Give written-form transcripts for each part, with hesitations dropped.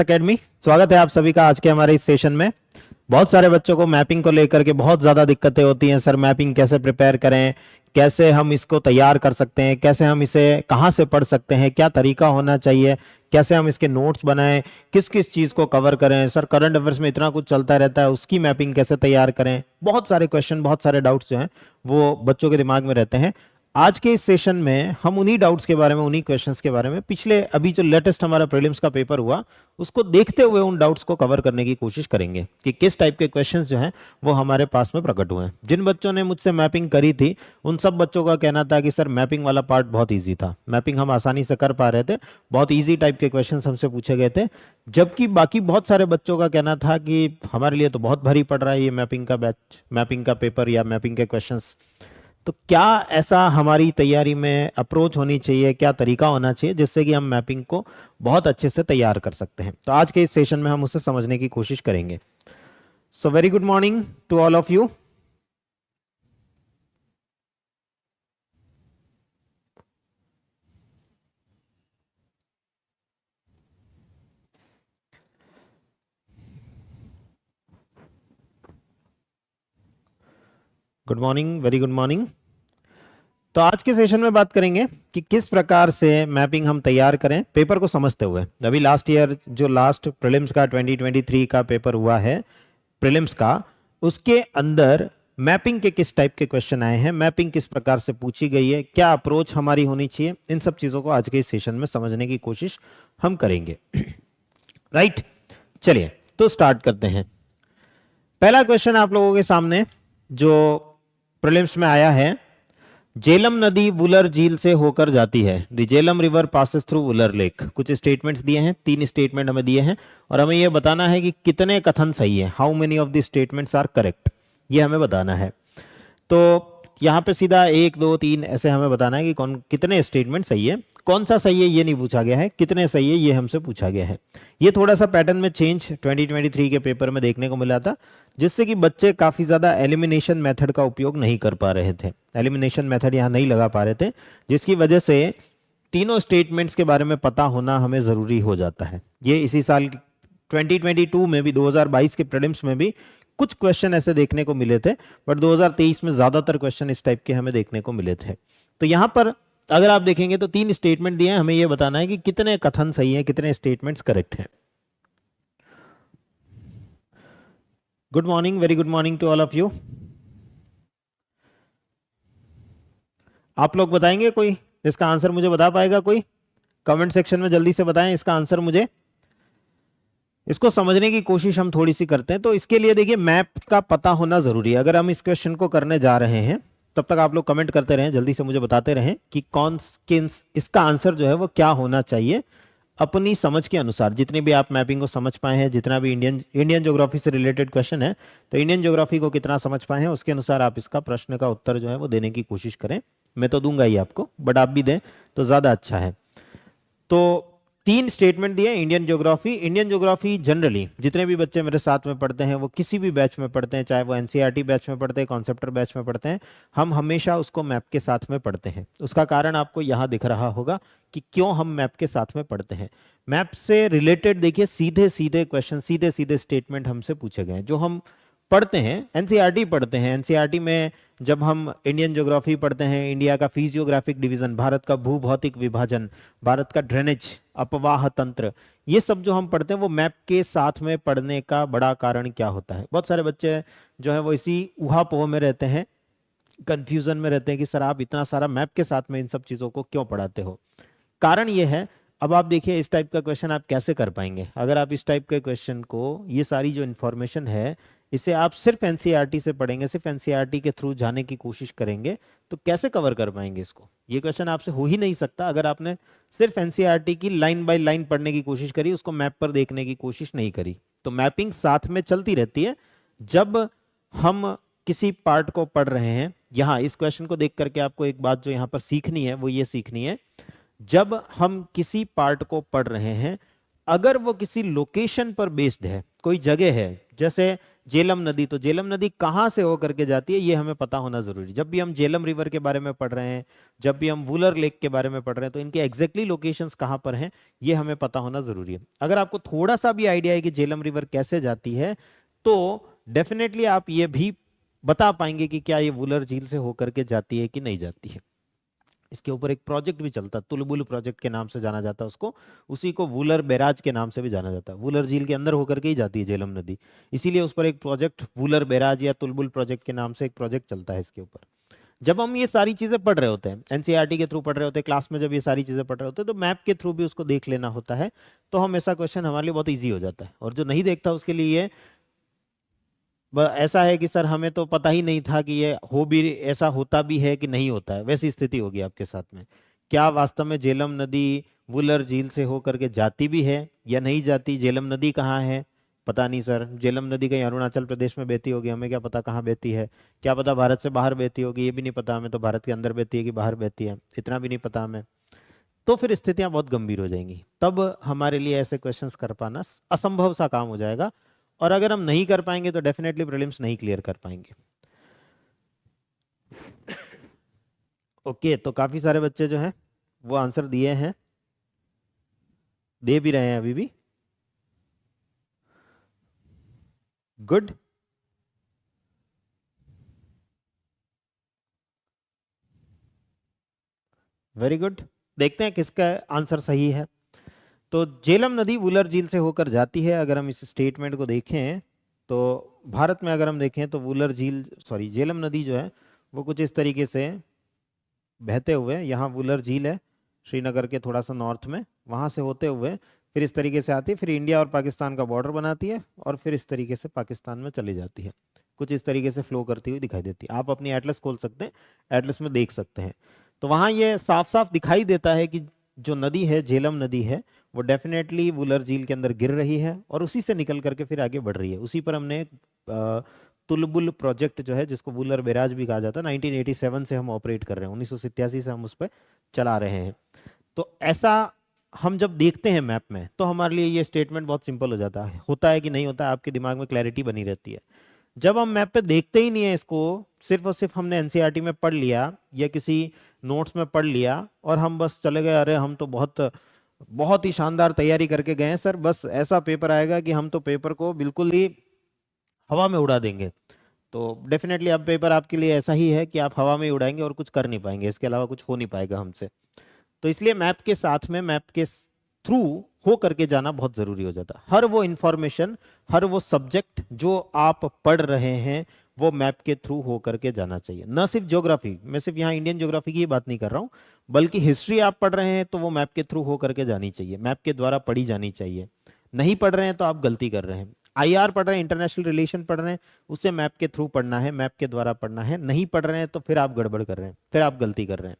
Academy स्वागत है आप सभी का आज के हमारे इस सेशन में। बहुत सारे बच्चों को मैपिंग को लेकर के बहुत ज्यादा दिक्कतें होती हैं। सर मैपिंग कैसे प्रिपेयर करें, कैसे हम इसको तैयार कर सकते हैं, कैसे हम इसे कहाँ से पढ़ सकते हैं, क्या तरीका होना चाहिए, कैसे हम इसके नोट्स बनाएं, किस किस चीज को कवर करें। सर करंट अफेयर्स में इतना कुछ चलता रहता है, उसकी मैपिंग कैसे तैयार करें। बहुत सारे क्वेश्चन, बहुत सारे डाउट्स जो हैं वो बच्चों के दिमाग में रहते हैं। आज के इस सेशन में हम उन्हीं डाउट्स के बारे में, उन्हीं क्वेश्चंस के बारे में, पिछले अभी जो लेटेस्ट हमारा प्रीलिम्स का पेपर हुआ उसको देखते हुए उन डाउट्स को कवर करने की कोशिश करेंगे कि किस टाइप के क्वेश्चंस जो हैं वो हमारे पास में प्रकट हुए हैं। जिन बच्चों ने मुझसे मैपिंग करी थी उन सब बच्चों का कहना था कि सर मैपिंग वाला पार्ट बहुत ईजी था, मैपिंग हम आसानी से कर पा रहे थे, बहुत ईजी टाइप के क्वेश्चंस हमसे पूछे गए थे। जबकि बाकी बहुत सारे बच्चों का कहना था कि हमारे लिए तो बहुत भारी पड़ रहा है ये मैपिंग का बैच, मैपिंग का पेपर या मैपिंग के क्वेश्चंस। तो क्या ऐसा हमारी तैयारी में अप्रोच होनी चाहिए, क्या तरीका होना चाहिए जिससे कि हम मैपिंग को बहुत अच्छे से तैयार कर सकते हैं। तो आज के इस सेशन में हम उसे समझने की कोशिश करेंगे। So very good morning to all of you. Good morning, very good morning. तो आज के सेशन में बात करेंगे कि किस प्रकार से मैपिंग हम तैयार करें पेपर को समझते हुए। अभी लास्ट ईयर जो लास्ट प्रीलिम्स का 2023 का पेपर हुआ है प्रीलिम्स का, उसके अंदर मैपिंग के किस टाइप के क्वेश्चन आए हैं, मैपिंग किस प्रकार से पूछी गई है, क्या अप्रोच हमारी होनी चाहिए, इन सब चीजों को आज के इस सेशन में समझने की कोशिश हम करेंगे। राइट, चलिए तो स्टार्ट करते हैं। पहला क्वेश्चन आप लोगों के सामने जो प्रीलिम्स में आया है, झेलम नदी वुलर झील से होकर जाती है। The Jhelum river passes through Wular lake. कुछ स्टेटमेंट्स दिए हैं, 3 स्टेटमेंट हमें दिए हैं और हमें यह बताना है कि कितने कथन सही है, how many of the statements are correct, ये हमें बताना है। तो यहाँ पे सीधा 1 2 3 ऐसे हमें बताना है कि कौन कितने स्टेटमेंट सही है। कौन सा सही है ये नहीं पूछा गया है, कितने सही है ये हमसे पूछा गया है। ये थोड़ा सा पैटर्न में चेंज 2023 के पेपर में देखने को मिला था, जिससे कि बच्चे काफी ज्यादा एलिमिनेशन मेथड का उपयोग नहीं कर पा रहे थे, एलिमिनेशन मेथड यहाँ नहीं लगा पा रहे थे, जिसकी वजह से तीनों स्टेटमेंट्स के बारे में पता होना हमें जरूरी हो जाता है। ये इसी साल 2022 में भी, 2022 के प्रीलिम्स में भी कुछ क्वेश्चन ऐसे देखने को मिले थे, बट 2023 में ज्यादातर क्वेश्चन इस टाइप के हमें देखने को मिले थे। तो यहां पर अगर आप देखेंगे तो 3 स्टेटमेंट दिए हैं, हमें यह बताना है कि कितने कथन सही हैं, कितने स्टेटमेंट्स करेक्ट हैं। Good morning, very good morning to all of you. आप लोग बताएंगे, कोई इसका आंसर मुझे बता पाएगा? कोई कमेंट सेक्शन में जल्दी से बताएं इसका आंसर मुझे। इसको समझने की कोशिश हम थोड़ी सी करते हैं। तो इसके लिए देखिए मैप का पता होना जरूरी है। अगर हम इस क्वेश्चन को करने जा रहे हैं तब तक आप लोग कमेंट करते रहें, जल्दी से मुझे बताते रहें कि कौन किन इसका आंसर जो है वो क्या होना चाहिए अपनी समझ के अनुसार। जितनी भी आप मैपिंग को समझ पाए हैं, जितना भी इंडियन ज्योग्राफी से रिलेटेड क्वेश्चन है, तो इंडियन ज्योग्राफी को कितना समझ पाए हैं उसके अनुसार आप इसका प्रश्न का उत्तर जो है वो देने की कोशिश करें। मैं तो दूंगा ही आपको, बट आप भी दें तो ज्यादा अच्छा है। तो 3 स्टेटमेंट दिए इंडियन ज्योग्राफी जनरली जितने भी बच्चे मेरे साथ में पढ़ते हैं, वो किसी भी बैच में पढ़ते हैं, चाहे वो एनसीईआरटी बैच में पढ़ते हैं, कॉन्सेप्टर बैच में पढ़ते हैं, हम हमेशा उसको मैप के साथ में पढ़ते हैं। उसका कारण आपको यहाँ दिख रहा होगा कि क्यों हम मैप के साथ में पढ़ते हैं। मैप से रिलेटेड देखिए सीधे सीधे क्वेश्चन, सीधे सीधे स्टेटमेंट हमसे पूछे गए हैं। जो हम पढ़ते हैं एनसीईआरटी पढ़ते हैं, एनसीईआरटी में जब हम इंडियन ज्योग्राफी पढ़ते हैं, इंडिया का फिजियोग्राफिक डिवीजन, भारत का भूभौतिक विभाजन, भारत का ड्रेनेज, अपवाह तंत्र, ये सब जो हम पढ़ते हैं वो मैप के साथ में पढ़ने का बड़ा कारण क्या होता है। बहुत सारे बच्चे जो है वो इसी उहापोह में रहते हैं, कंफ्यूजन में रहते हैं कि सर आप इतना सारा मैप के साथ में इन सब चीजों को क्यों पढ़ाते हो। कारण ये है, अब आप देखिए इस टाइप का क्वेश्चन आप कैसे कर पाएंगे। अगर आप इस टाइप के क्वेश्चन को, ये सारी जो इंफॉर्मेशन है, इसे आप सिर्फ एनसीईआरटी से पढ़ेंगे, सिर्फ एनसीईआरटी के थ्रू जाने की कोशिश करेंगे, तो कैसे कवर कर पाएंगे इसको। ये क्वेश्चन आपसे हो ही नहीं सकता अगर आपने सिर्फ एनसीईआरटी की लाइन बाय लाइन पढ़ने की कोशिश करी, उसको मैप पर देखने की कोशिश नहीं करी। तो मैपिंग साथ में चलती रहती है जब हम किसी पार्ट को पढ़ रहे हैं। यहाँ इस क्वेश्चन को देख करके आपको एक बात जो यहाँ पर सीखनी है वो ये सीखनी है, जब हम किसी पार्ट को पढ़ रहे हैं, अगर वो किसी लोकेशन पर बेस्ड है, कोई जगह है, जैसे झेलम नदी, तो झेलम नदी कहाँ से होकर के जाती है ये हमें पता होना जरूरी। जब भी हम झेलम रिवर के बारे में पढ़ रहे हैं, जब भी हम वुलर लेक के बारे में पढ़ रहे हैं, तो इनके एग्जैक्टली लोकेशंस कहाँ पर हैं ये हमें पता होना जरूरी है। अगर आपको थोड़ा सा भी आइडिया है कि झेलम रिवर कैसे जाती है, तो डेफिनेटली आप ये भी बता पाएंगे कि क्या ये वुलर झील से होकर के जाती है कि नहीं जाती है। इसके ऊपर एक प्रोजेक्ट भी चलता, तुलबुल प्रोजेक्ट के नाम से जाना जाता है उसको, उसी को वुलर बैराज के नाम से भी जाना जाता है। वुलर झील के अंदर होकर के ही जाती है झेलम नदी, इसीलिए उस पर एक प्रोजेक्ट वुलर बैराज या तुलबुल प्रोजेक्ट के नाम से एक प्रोजेक्ट चलता है इसके ऊपर। जब हम ये सारी चीजें पढ़ रहे होते हैं, एनसीईआरटी के थ्रू पढ़ रहे होते हैं, क्लास में जब ये सारी चीजें पढ़ रहे होते हैं, तो मैप के थ्रू भी उसको देख लेना होता है, तो हम ऐसा क्वेश्चन हमारे लिए बहुत ईजी हो जाता है। और जो नहीं देखता उसके लिए ये ऐसा है कि सर हमें तो पता ही नहीं था कि ये हो भी, ऐसा होता भी है कि नहीं होता है, वैसी स्थिति होगी आपके साथ में। क्या वास्तव में झेलम नदी वुलर झील से होकर के जाती भी है या नहीं जाती? झेलम नदी कहाँ है? पता नहीं सर। झेलम नदी कहीं अरुणाचल प्रदेश में बहती होगी, हमें क्या पता कहाँ बहती है। क्या पता भारत से बाहर बहती होगी, ये भी नहीं पता हमें, तो भारत के अंदर बहती है कि बाहर बहती है इतना भी नहीं पता हमें। तो फिर स्थितियां बहुत गंभीर हो जाएंगी, तब हमारे लिए ऐसे क्वेश्चंस कर पाना असंभव सा काम हो जाएगा। और अगर हम नहीं कर पाएंगे तो डेफिनेटली प्रीलिम्स नहीं क्लियर कर पाएंगे। ओके, तो काफी सारे बच्चे जो हैं वो आंसर दिए हैं, दे भी रहे हैं अभी भी। गुड। Very good. देखते हैं किसका आंसर सही है। तो झेलम नदी वुलर झील से होकर जाती है। अगर हम इस स्टेटमेंट को देखें तो भारत में अगर हम देखें तो वुलर झील, सॉरी, झेलम नदी जो है वो कुछ इस तरीके से बहते हुए, यहाँ वुलर झील है श्रीनगर के थोड़ा सा नॉर्थ में, वहाँ से होते हुए फिर इस तरीके से आती है, फिर इंडिया और पाकिस्तान का बॉर्डर बनाती है, और फिर इस तरीके से पाकिस्तान में चली जाती है। कुछ इस तरीके से फ्लो करती हुई दिखाई देती है। आप अपनी एटलस खोल सकते हैं, एटलस में देख सकते हैं। तो वहाँ ये साफ साफ दिखाई देता है कि जो नदी है, झेलम नदी है, वो डेफिनेटली वुलर झील के अंदर गिर रही है और उसी से निकल करके फिर आगे बढ़ रही है। उसी पर हमने तुलबुल प्रोजेक्ट जो है, जिसको वुलर बैराज भी कहा जाता है, 1987 से हम ऑपरेट कर रहे हैं, 1987 से हम उस पर चला रहे हैं। तो ऐसा हम जब देखते हैं मैप में तो हमारे लिए ये स्टेटमेंट बहुत सिंपल हो जाता है। होता है कि नहीं होता है, आपके दिमाग में क्लैरिटी बनी रहती है। जब हम मैप पे देखते ही नहीं है इसको, सिर्फ और सिर्फ हमने एनसीईआरटी में पढ़ लिया या किसी नोट्स में पढ़ लिया और हम बस चले गए, अरे हम तो बहुत बहुत ही शानदार तैयारी करके गए हैं सर, बस ऐसा पेपर आएगा कि हम तो पेपर को बिल्कुल ही हवा में उड़ा देंगे। तो डेफिनेटली अब पेपर आपके लिए ऐसा ही है कि आप हवा में ही उड़ाएंगे और कुछ कर नहीं पाएंगे, इसके अलावा कुछ हो नहीं पाएगा हमसे। तो इसलिए मैप के साथ में, मैप के थ्रू हो करके जाना बहुत जरूरी हो जाता है। हर वो इंफॉर्मेशन, हर वो सब्जेक्ट जो आप पढ़ रहे हैं वो मैप के थ्रू हो करके जाना चाहिए। न सिर्फ ज्योग्राफी, मैं सिर्फ यहाँ इंडियन ज्योग्राफी की ही बात नहीं कर रहा हूँ, बल्कि हिस्ट्री आप पढ़ रहे हैं तो वो मैप के थ्रू हो करके जानी चाहिए, मैप के द्वारा पढ़ी जानी चाहिए। नहीं पढ़ रहे हैं तो आप गलती कर रहे हैं। आईआर पढ़ रहे हैं, इंटरनेशनल रिलेशन पढ़ रहे हैं, उसे मैप के थ्रू पढ़ना है, मैप के द्वारा पढ़ना है। नहीं पढ़ रहे हैं तो फिर आप गड़बड़ कर रहे हैं, फिर आप गलती कर रहे हैं।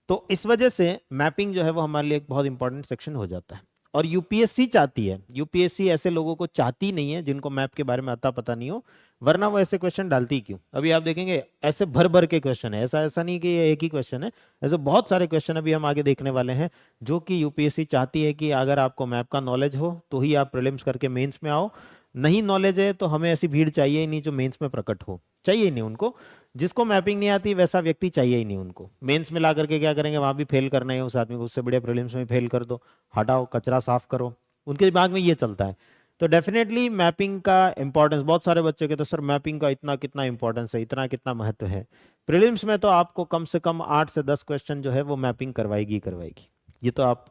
तो इस वजह से मैपिंग जो है वो हमारे लिए एक बहुत इंपॉर्टेंट सेक्शन हो जाता है। और यूपीएससी चाहती है, यूपीएससी ऐसे लोगों को चाहती नहीं है जिनको मैप के बारे में आता पता नहीं हो, वरना वो ऐसे क्वेश्चन डालती क्यों? अभी आप देखेंगे ऐसे भर भर के क्वेश्चन है, ऐसा ऐसा नहीं कि ये एक ही क्वेश्चन है, ऐसे बहुत सारे क्वेश्चन अभी हम आगे देखने वाले हैं जो कि यूपीएससी चाहती है कि अगर आपको मैप का नॉलेज हो तो ही आप प्रीलिम्स करके मेंस में आओ। नहीं नॉलेज है तो हमें ऐसी भीड़ चाहिए ही नहीं जो मेंस में प्रकट हो, चाहिए ही नहीं उनको। जिसको मैपिंग नहीं आती वैसा व्यक्ति चाहिए ही नहीं उनको। मेंस में ला करके क्या करेंगे, वहां भी फेल करना है उस आदमी को, उससे बढ़िया प्रीलिम्स में फेल कर दो, हटाओ, कचरा साफ करो, उनके दिमाग में ये चलता है। तो डेफिनेटली मैपिंग का इंपॉर्टेंस, बहुत सारे बच्चे कहते हैं सर मैपिंग का इतना कितना इंपॉर्टेंस है, इतना कितना महत्व है। प्रीलिम्स में तो आपको कम से कम 8 से 10 क्वेश्चन जो है वो मैपिंग करवाएगी करवाएगी, ये तो आप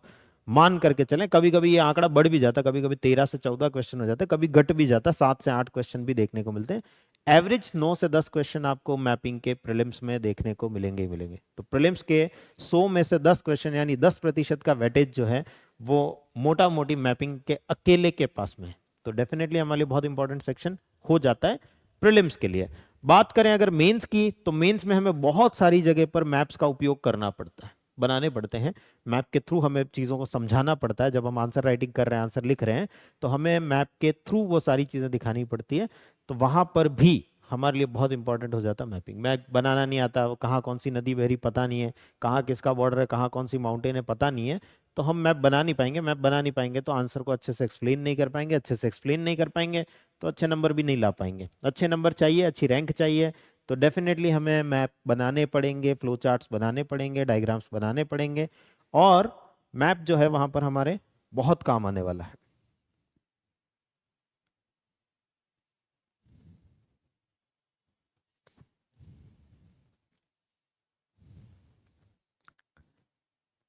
मान करके चलें। कभी कभी ये आंकड़ा बढ़ भी जाता, कभी कभी 13 से 14 क्वेश्चन हो जाते हैं, कभी घट भी जाता, 7 से 8 क्वेश्चन भी देखने को मिलते हैं। एवरेज 9 से 10 क्वेश्चन आपको मैपिंग के प्रीलिम्स में देखने को मिलेंगे ही मिलेंगे। तो प्रीलिम्स के 100 में से 10 क्वेश्चन यानी 10% का वेटेज जो है वो मोटा मोटी मैपिंग के अकेले के पास में है। तो डेफिनेटली हमारे लिए बहुत इंपॉर्टेंट सेक्शन हो जाता है प्रीलिम्स के लिए। बात करें अगर मेंस की, तो मेंस में हमें बहुत सारी जगह पर मैप्स का उपयोग करना पड़ता है, बनाने पड़ते हैं। मैप के थ्रू हमें चीज़ों को समझाना पड़ता है। जब हम आंसर राइटिंग कर रहे हैं, आंसर लिख रहे हैं, तो हमें मैप के थ्रू वो सारी चीज़ें दिखानी पड़ती है। तो वहाँ पर भी हमारे लिए बहुत इंपॉर्टेंट हो जाता है मैपिंग। मैप बनाना नहीं आता, कहाँ कौन सी नदी बह रही पता नहीं है, कहाँ किसका बॉर्डर है, कहाँ कौन सी माउंटेन है पता नहीं है, तो हम मैप बना नहीं पाएंगे, मैप बना नहीं पाएंगे तो आंसर को अच्छे से एक्सप्लेन नहीं कर पाएंगे, अच्छे से एक्सप्लेन नहीं कर पाएंगे तो अच्छे नंबर भी नहीं ला पाएंगे। अच्छे नंबर चाहिए, अच्छी रैंक चाहिए, तो डेफिनेटली हमें मैप बनाने पड़ेंगे, फ्लो चार्ट्स बनाने पड़ेंगे, डायग्राम्स बनाने पड़ेंगे, और मैप जो है वहां पर हमारे बहुत काम आने वाला है।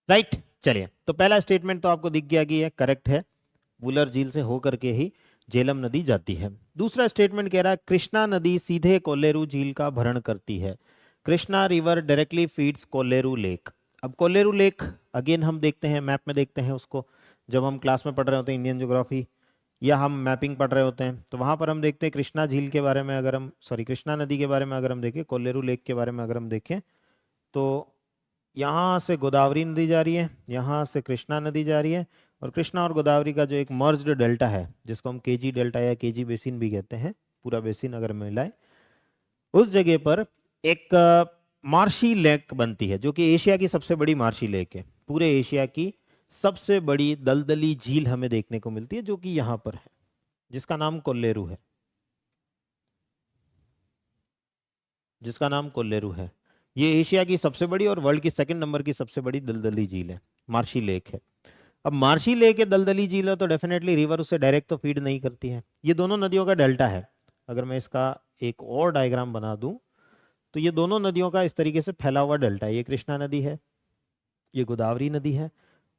राइट, चलिए, तो पहला स्टेटमेंट तो आपको दिख गया कि ये करेक्ट है, वुलर झील से होकर के ही झेलम नदी जाती है। दूसरा स्टेटमेंट कह रहा है कृष्णा नदी सीधे कोल्लेरू झील का भरण करती है। Krishna river directly feeds Kolleru lake. अब कोल्लेरू लेक अगेन हम देखते हैं, मैप में देखते हैं उसको, जब हम क्लास में पढ़ रहे होते हैं इंडियन ज्योग्राफी या हम मैपिंग पढ़ रहे होते हैं, तो वहां पर हम देखते हैं कृष्णा झील के बारे में अगर हम, सॉरी, कृष्णा नदी के बारे में अगर हम देखें, कोल्लेरू लेक के बारे में अगर हम देखें, तो यहाँ से गोदावरी नदी जा रही है, यहाँ से कृष्णा नदी जा रही है, और कृष्णा और गोदावरी का जो एक मर्ज्ड डेल्टा है, जिसको हम केजी डेल्टा या केजी बेसिन भी कहते हैं, पूरा बेसिन अगर मिलाए, उस जगह पर एक मार्शी लेक बनती है, जो कि एशिया की सबसे बड़ी मार्शी लेक है। पूरे एशिया की सबसे बड़ी दलदली झील हमें देखने को मिलती है, जो कि यहाँ पर है, जिसका नाम कोल्लेरू है, जिसका नाम कोल्लेरू है। ये एशिया की सबसे बड़ी और वर्ल्ड की सेकंड नंबर की सबसे बड़ी दलदली झील है, मार्शी लेक है। अब मार्शी लेक है, दलदली झील है, तो डेफिनेटली रिवर उससे डायरेक्ट तो फीड नहीं करती है। ये दोनों नदियों का डेल्टा है। अगर मैं इसका एक और डायग्राम बना दूं, तो ये दोनों नदियों का इस तरीके से फैला हुआ डेल्टा है। ये कृष्णा नदी है, ये गोदावरी नदी है,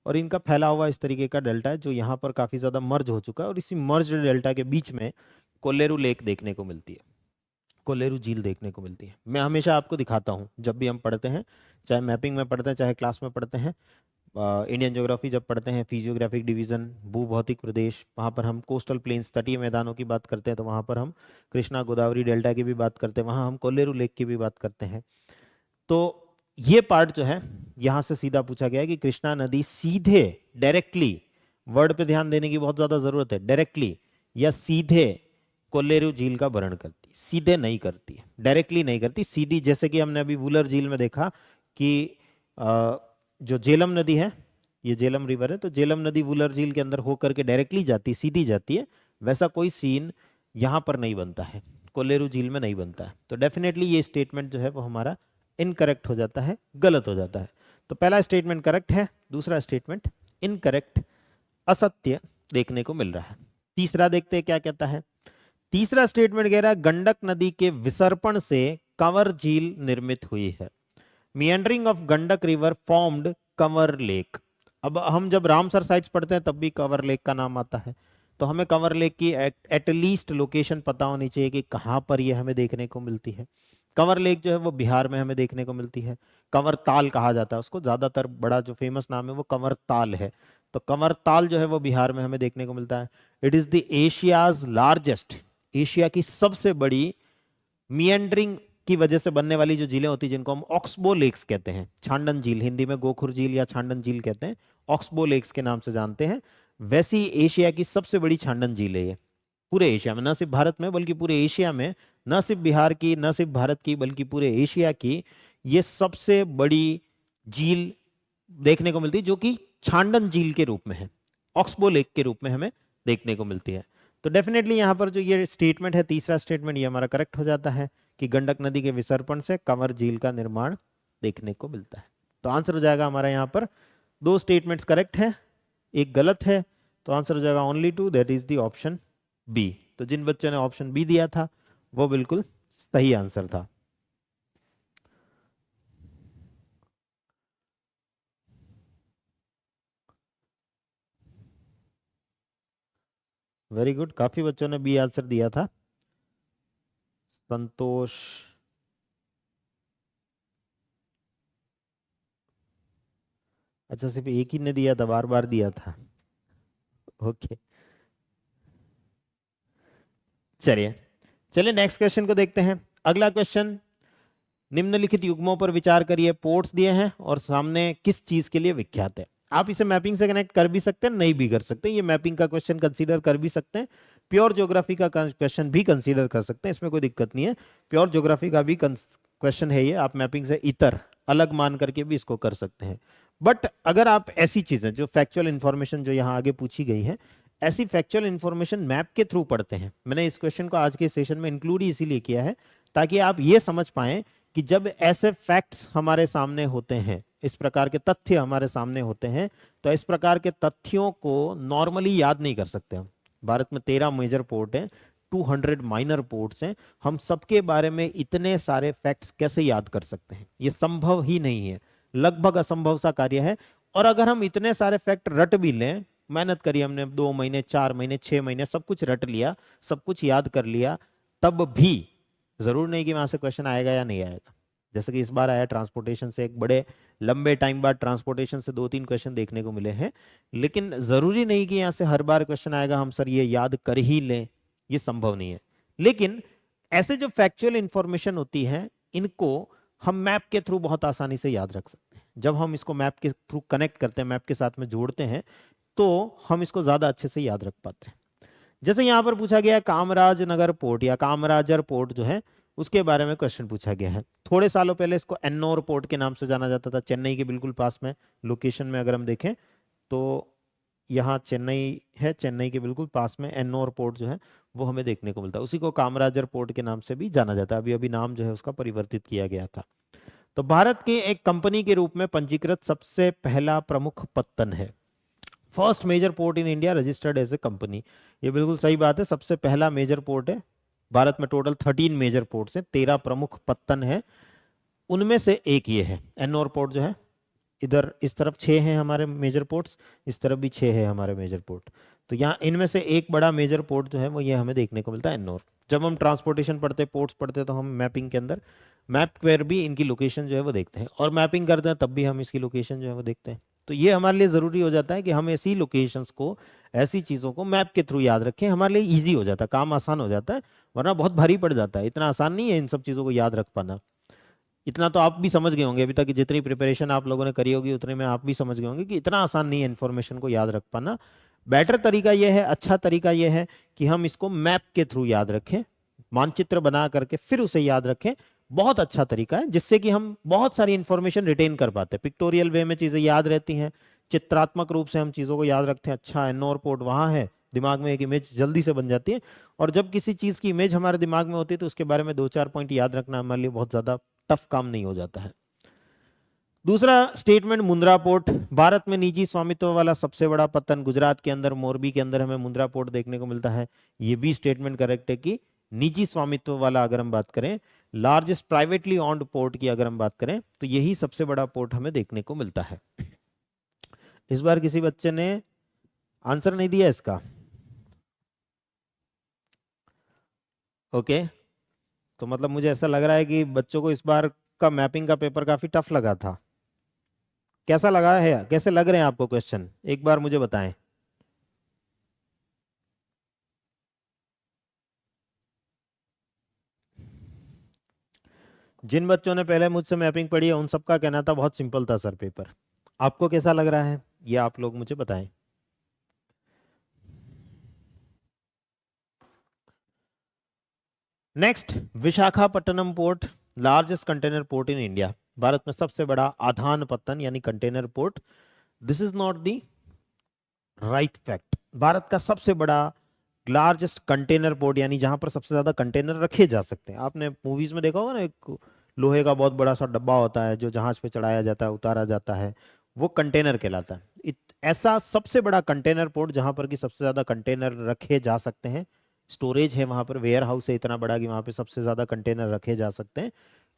और इनका फैला हुआ इस तरीके का डेल्टा है, जो यहाँ पर काफी ज्यादा मर्ज हो चुका है, और इसी मर्ज डेल्टा के बीच में कोल्लेरू लेक देखने को मिलती है, कोल्लेरू झील देखने को मिलती है। मैं हमेशा आपको दिखाता हूँ जब भी हम पढ़ते हैं, चाहे मैपिंग में पढ़ते हैं, चाहे क्लास में पढ़ते हैं, इंडियन ज्योग्राफी जब पढ़ते हैं, फिजियोग्राफिक डिवीजन, भूभौतिक प्रदेश, वहाँ पर हम कोस्टल प्लेन्स, तटीय मैदानों की बात करते हैं, तो वहाँ पर हम कृष्णा गोदावरी डेल्टा की भी बात करते हैं, वहाँ हम कोल्लेरू लेक की भी बात करते हैं। तो ये पार्ट जो है यहाँ से सीधा पूछा गया है कि कृष्णा नदी सीधे, डायरेक्टली, वर्ड पे ध्यान देने की बहुत ज्यादा जरूरत है, डायरेक्टली या सीधे कोल्लेरू झील का भरण करती, सीधे नहीं करती, डायरेक्टली नहीं करती, सीधी। जैसे कि हमने अभी वुलर झील में देखा कि जो झेलम नदी है, ये झेलम रिवर है, तो झेलम नदी वुलर झील के अंदर होकर के डायरेक्टली जाती, सीधी जाती है, वैसा कोई सीन यहाँ पर नहीं बनता है, कोल्लेरू झील में नहीं बनता है। तो डेफिनेटली ये स्टेटमेंट जो है वो हमारा इनकरेक्ट हो जाता है, गलत हो जाता है। तो पहला स्टेटमेंट करेक्ट है, दूसरा स्टेटमेंट इनकरेक्ट, असत्य देखने को मिल रहा है। तीसरा देखते हैं क्या कहता है। तीसरा स्टेटमेंट कह रहा है गंडक नदी के विसर्पण से कंवर झील निर्मित हुई है। Meandering of Gandak river formed Kanwar lake. अब हम जब रामसर साइट्स पढ़ते हैं तब भी कंवर लेक का नाम आता है, तो हमें कंवर लेक की एट लीस्ट लोकेशन पता होनी चाहिए कि कहाँ पर ये हमें देखने को मिलती है। कंवर लेक जो है वो बिहार में हमें देखने को मिलती है, कंवर ताल कहा जाता है उसको, ज्यादातर बड़ा जो फेमस नाम है वो कंवर ताल है, तो कंवर ताल जो है वो बिहार में हमें देखने को मिलता है। It is the Asia's largest, Asia की सबसे बड़ी मियंडरिंग की वजह से बनने वाली जो झीलें होती हैं, जिनको हम ऑक्सबो लेक्स कहते हैं, छांडन झील, हिंदी में गोखुर झील या छांडन झील कहते हैं, ऑक्सबो लेक्स के नाम से जानते हैं, वैसी एशिया की सबसे बड़ी छांडन झील है ये, पूरे एशिया में, न सिर्फ भारत में बल्कि पूरे एशिया में, न सिर्फ बिहार की, न सिर्फ भारत की, बल्कि पूरे एशिया की ये सबसे बड़ी झील देखने को मिलती है, जो कि छांडन झील के रूप में है, ऑक्सबो लेक के रूप में हमें देखने को मिलती है। तो डेफिनेटली यहाँ पर जो ये स्टेटमेंट है, तीसरा स्टेटमेंट, ये हमारा करेक्ट हो जाता है कि गंडक नदी के विसर्पण से कंवर झील का निर्माण देखने को मिलता है। तो आंसर हो जाएगा हमारा यहाँ पर, दो स्टेटमेंट्स करेक्ट है, एक गलत है, तो आंसर हो जाएगा only two, that is the option B. तो जिन बच्चों ने ऑप्शन बी दिया था वो बिल्कुल सही आंसर था। वेरी गुड, काफी बच्चों ने बी आंसर दिया था। संतोष, अच्छा, सिर्फ एक ही ने दिया था, बार बार दिया था, ओके। चलिए चलिए नेक्स्ट क्वेश्चन को देखते हैं। अगला क्वेश्चन, निम्नलिखित युग्मों पर विचार करिए, पोर्ट्स दिए हैं और सामने किस चीज के लिए विख्यात है। आप इसे मैपिंग से कनेक्ट कर भी सकते हैं, नहीं भी कर सकते, ये मैपिंग का क्वेश्चन कंसीडर कर भी सकते हैं, प्योर ज्योग्राफी का क्वेश्चन भी कंसीडर कर सकते हैं, इसमें कोई दिक्कत नहीं है। प्योर ज्योग्राफी का भी क्वेश्चन है ये, आप मैपिंग से इतर अलग मान करके भी इसको कर सकते हैं। बट अगर आप ऐसी चीजें जो फैक्चुअल इंफॉर्मेशन जो यहाँ आगे पूछी गई है, ऐसी फैक्चुअल इंफॉर्मेशन मैप के थ्रू पढ़ते हैं, मैंने इस क्वेश्चन को आज के सेशन में इंक्लूड ही इसीलिए किया है ताकि आप ये समझ पाएं कि जब ऐसे फैक्ट्स हमारे सामने होते हैं, इस प्रकार के तथ्य हमारे सामने होते हैं, तो इस प्रकार के तथ्यों को नॉर्मली याद नहीं कर सकते हम। भारत में 13 मेजर पोर्ट हैं, 200 माइनर पोर्ट्स हैं, हम सबके बारे में इतने सारे फैक्ट्स कैसे याद कर सकते हैं? ये संभव ही नहीं है, लगभग असंभव सा कार्य है। और अगर हम इतने सारे फैक्ट रट भी लें, मेहनत करी हमने 2 महीने 4 महीने 6 महीने, सब कुछ रट लिया, सब कुछ याद कर लिया, तब भी जरूर नहीं कि वहां से क्वेश्चन आएगा या नहीं आएगा। जैसे कि इस बार आया ट्रांसपोर्टेशन से, एक बड़े लंबे टाइम बाद ट्रांसपोर्टेशन से 2-3 क्वेश्चन देखने को मिले हैं, लेकिन जरूरी नहीं कि यहाँ से हर बार क्वेश्चन आएगा हम सर ये याद कर ही लें, ये संभव नहीं है। लेकिन ऐसे जो फैक्चुअल इंफॉर्मेशन होती है, इनको हम मैप के थ्रू बहुत आसानी से याद रख सकते हैं। जब हम इसको मैप के थ्रू कनेक्ट करते हैं, मैप के साथ में जोड़ते हैं, तो हम इसको ज्यादा अच्छे से याद रख पाते हैं। जैसे यहां पर पूछा गया कामराज नगर पोर्ट या कामराजर पोर्ट जो है, उसके बारे में क्वेश्चन पूछा गया है। थोड़े सालों पहले इसको एन्नोर पोर्ट के नाम से जाना जाता था, चेन्नई के बिल्कुल पास में। लोकेशन में अगर हम देखें तो यहाँ चेन्नई है, चेन्नई के बिल्कुल पास में एन्नोर पोर्ट जो है वो हमें देखने को मिलता है। उसी को कामराजर पोर्ट के नाम से भी जाना जाता है, अभी अभी नाम जो है उसका परिवर्तित किया गया था। तो भारत के एक कंपनी के रूप में पंजीकृत सबसे पहला प्रमुख पत्तन है। First major port in India registered as a company. ये बिल्कुल सही बात है, सबसे पहला मेजर पोर्ट है। भारत में टोटल 13 मेजर पोर्ट्स हैं, 13 प्रमुख पत्तन है, उनमें से एक ये है एन्नोर पोर्ट जो है। इधर इस तरफ 6 हैं हमारे मेजर पोर्ट्स, इस तरफ भी 6 है हमारे मेजर पोर्ट। तो यहाँ इनमें से एक बड़ा मेजर पोर्ट जो है वो ये हमें देखने को मिलता है, एन्नोर। जब हम ट्रांसपोर्टेशन पढ़ते, पोर्ट्स पढ़ते, तो हम मैपिंग के अंदर मैप पर भी इनकी लोकेशन जो है वो देखते हैं, और मैपिंग करते हैं तब भी हम इसकी लोकेशन जो है वो देखते हैं। तो ये हमारे लिए ज़रूरी हो जाता है कि हम ऐसी लोकेशंस को, ऐसी चीज़ों को मैप के थ्रू याद रखें, हमारे लिए ईजी हो जाता है, काम आसान हो जाता है, वरना बहुत भारी पड़ जाता है। इतना आसान नहीं है इन सब चीज़ों को याद रख पाना। इतना तो आप भी समझ गए होंगे, अभी तक जितनी प्रिपरेशन आप लोगों ने करी होगी उतने में आप भी समझ गए होंगे कि इतना आसान नहीं है इन्फॉर्मेशन को याद रख पाना। बेटर तरीका यह है, अच्छा तरीका यह है कि हम इसको मैप के थ्रू याद रखें, मानचित्र बना करके फिर उसे याद रखें। बहुत अच्छा तरीका है, जिससे कि हम बहुत सारी इंफॉर्मेशन रिटेन कर पाते हैं। पिक्टोरियल वे में चीजें याद रहती हैं, चित्रात्मक रूप से हम चीजों को याद रखते हैं। अच्छा एन्नोर पोर्ट वहां है, दिमाग में एक इमेज जल्दी से बन जाती है। और जब किसी चीज की इमेज हमारे दिमाग में होती है तो उसके बारे में 2-4 पॉइंट याद रखना हमारे लिए बहुत ज्यादा टफ काम नहीं हो जाता है। दूसरा स्टेटमेंट, मुंद्रा पोर्ट। भारत में निजी स्वामित्व वाला सबसे बड़ा पत्तन गुजरात के अंदर, मोरबी के अंदर हमें मुंद्रा पोर्ट देखने को मिलता है। ये भी स्टेटमेंट करेक्ट है कि निजी स्वामित्व वाला अगर हम बात करें, लार्जेस्ट प्राइवेटली ऑन्ड पोर्ट की अगर हम बात करें, तो यही सबसे बड़ा पोर्ट हमें देखने को मिलता है। इस बार किसी बच्चे ने आंसर नहीं दिया इसका, ओके। तो मतलब मुझे ऐसा लग रहा है कि बच्चों को इस बार का मैपिंग का पेपर काफी टफ लगा था। कैसा लगा है, कैसे लग रहे हैं आपको क्वेश्चन, एक बार मुझे बताएं। जिन बच्चों ने पहले मुझसे मैपिंग पढ़ी है उन सबका कहना था बहुत सिंपल था सर पेपर। आपको कैसा लग रहा है ये आप लोग मुझे बताएं। Next, Visakhapatnam port, largest container port in India. Bharat में सबसे बड़ा आधान पत्तन यानी container port. This is not the right fact. Bharat का सबसे बड़ा लार्जेस्ट कंटेनर पोर्ट यानी जहां पर सबसे ज्यादा कंटेनर रखे जा सकते हैं। आपने मूवीज में देखा होगा ना, एक लोहे का बहुत बड़ा सा डब्बा होता है जो जहाज पे चढ़ाया जाता है, उतारा जाता है, वो कंटेनर कहलाता है। ऐसा सबसे बड़ा कंटेनर पोर्ट जहां पर कि सबसे ज्यादा कंटेनर रखे जा सकते हैं, स्टोरेज है वहां पर, वेयर हाउस है इतना बड़ा कि वहां पे सबसे ज्यादा कंटेनर रखे जा सकते हैं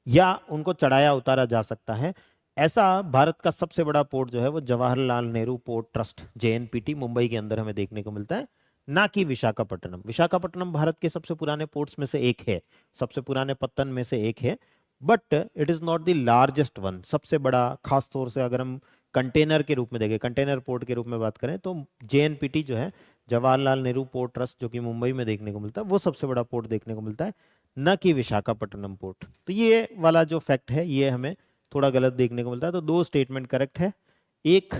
या उनको चढ़ाया उतारा जा सकता है। ऐसा भारत का सबसे बड़ा पोर्ट जो है वो Jawaharlal Nehru port trust, JNPT, Mumbai के अंदर हमें देखने को मिलता है, ना कि विशाखापट्टनम। विशाखापट्टनम भारत के सबसे पुराने पोर्ट्स में से एक है, सबसे पुराने पत्तन में से एक है, but it is not the largest one. सबसे बड़ा, खास तौर से अगर हम कंटेनर के रूप में देखें, कंटेनर पोर्ट के रूप में बात करें, तो JNPT जो है, जवाहरलाल नेहरू पोर्ट ट्रस्ट, जो कि मुंबई में देखने को मिलता है, वो सबसे बड़ा पोर्ट देखने को मिलता है, न कि विशाखापट्टनम पोर्ट। तो ये वाला जो फैक्ट है ये हमें थोड़ा गलत देखने को मिलता है। तो 2 स्टेटमेंट करेक्ट है, एक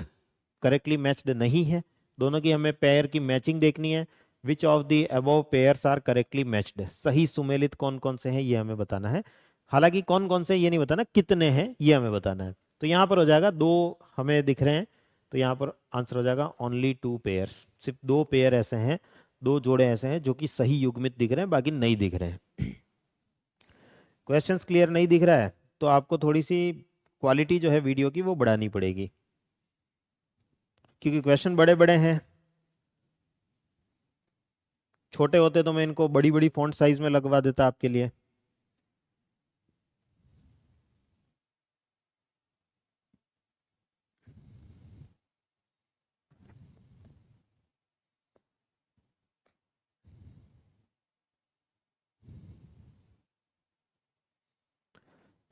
करेक्टली मैच्ड नहीं है। दोनों की हमें पेयर की मैचिंग देखनी है। Which of the above pairs are correctly matched, सही सुमेलित कौन कौन से हैं ये हमें बताना है। हालांकि कौन कौन से ये नहीं बताना, कितने हैं ये हमें बताना है। तो यहाँ पर हो जाएगा 2 हमें दिख रहे हैं, तो यहाँ पर आंसर हो जाएगा ओनली 2 पेयर्स, सिर्फ 2 पेयर ऐसे हैं, 2 जोड़े ऐसे हैं जो कि सही युग्मित दिख रहे हैं, बाकी नहीं दिख रहे हैं। क्वेश्चंस क्लियर नहीं दिख रहा है तो आपको थोड़ी सी क्वालिटी जो है वीडियो की वो बढ़ानी पड़ेगी, क्योंकि क्वेश्चन बड़े बड़े हैं। छोटे होते तो मैं इनको बड़ी बड़ी फॉन्ट साइज में लगवा देता आपके लिए।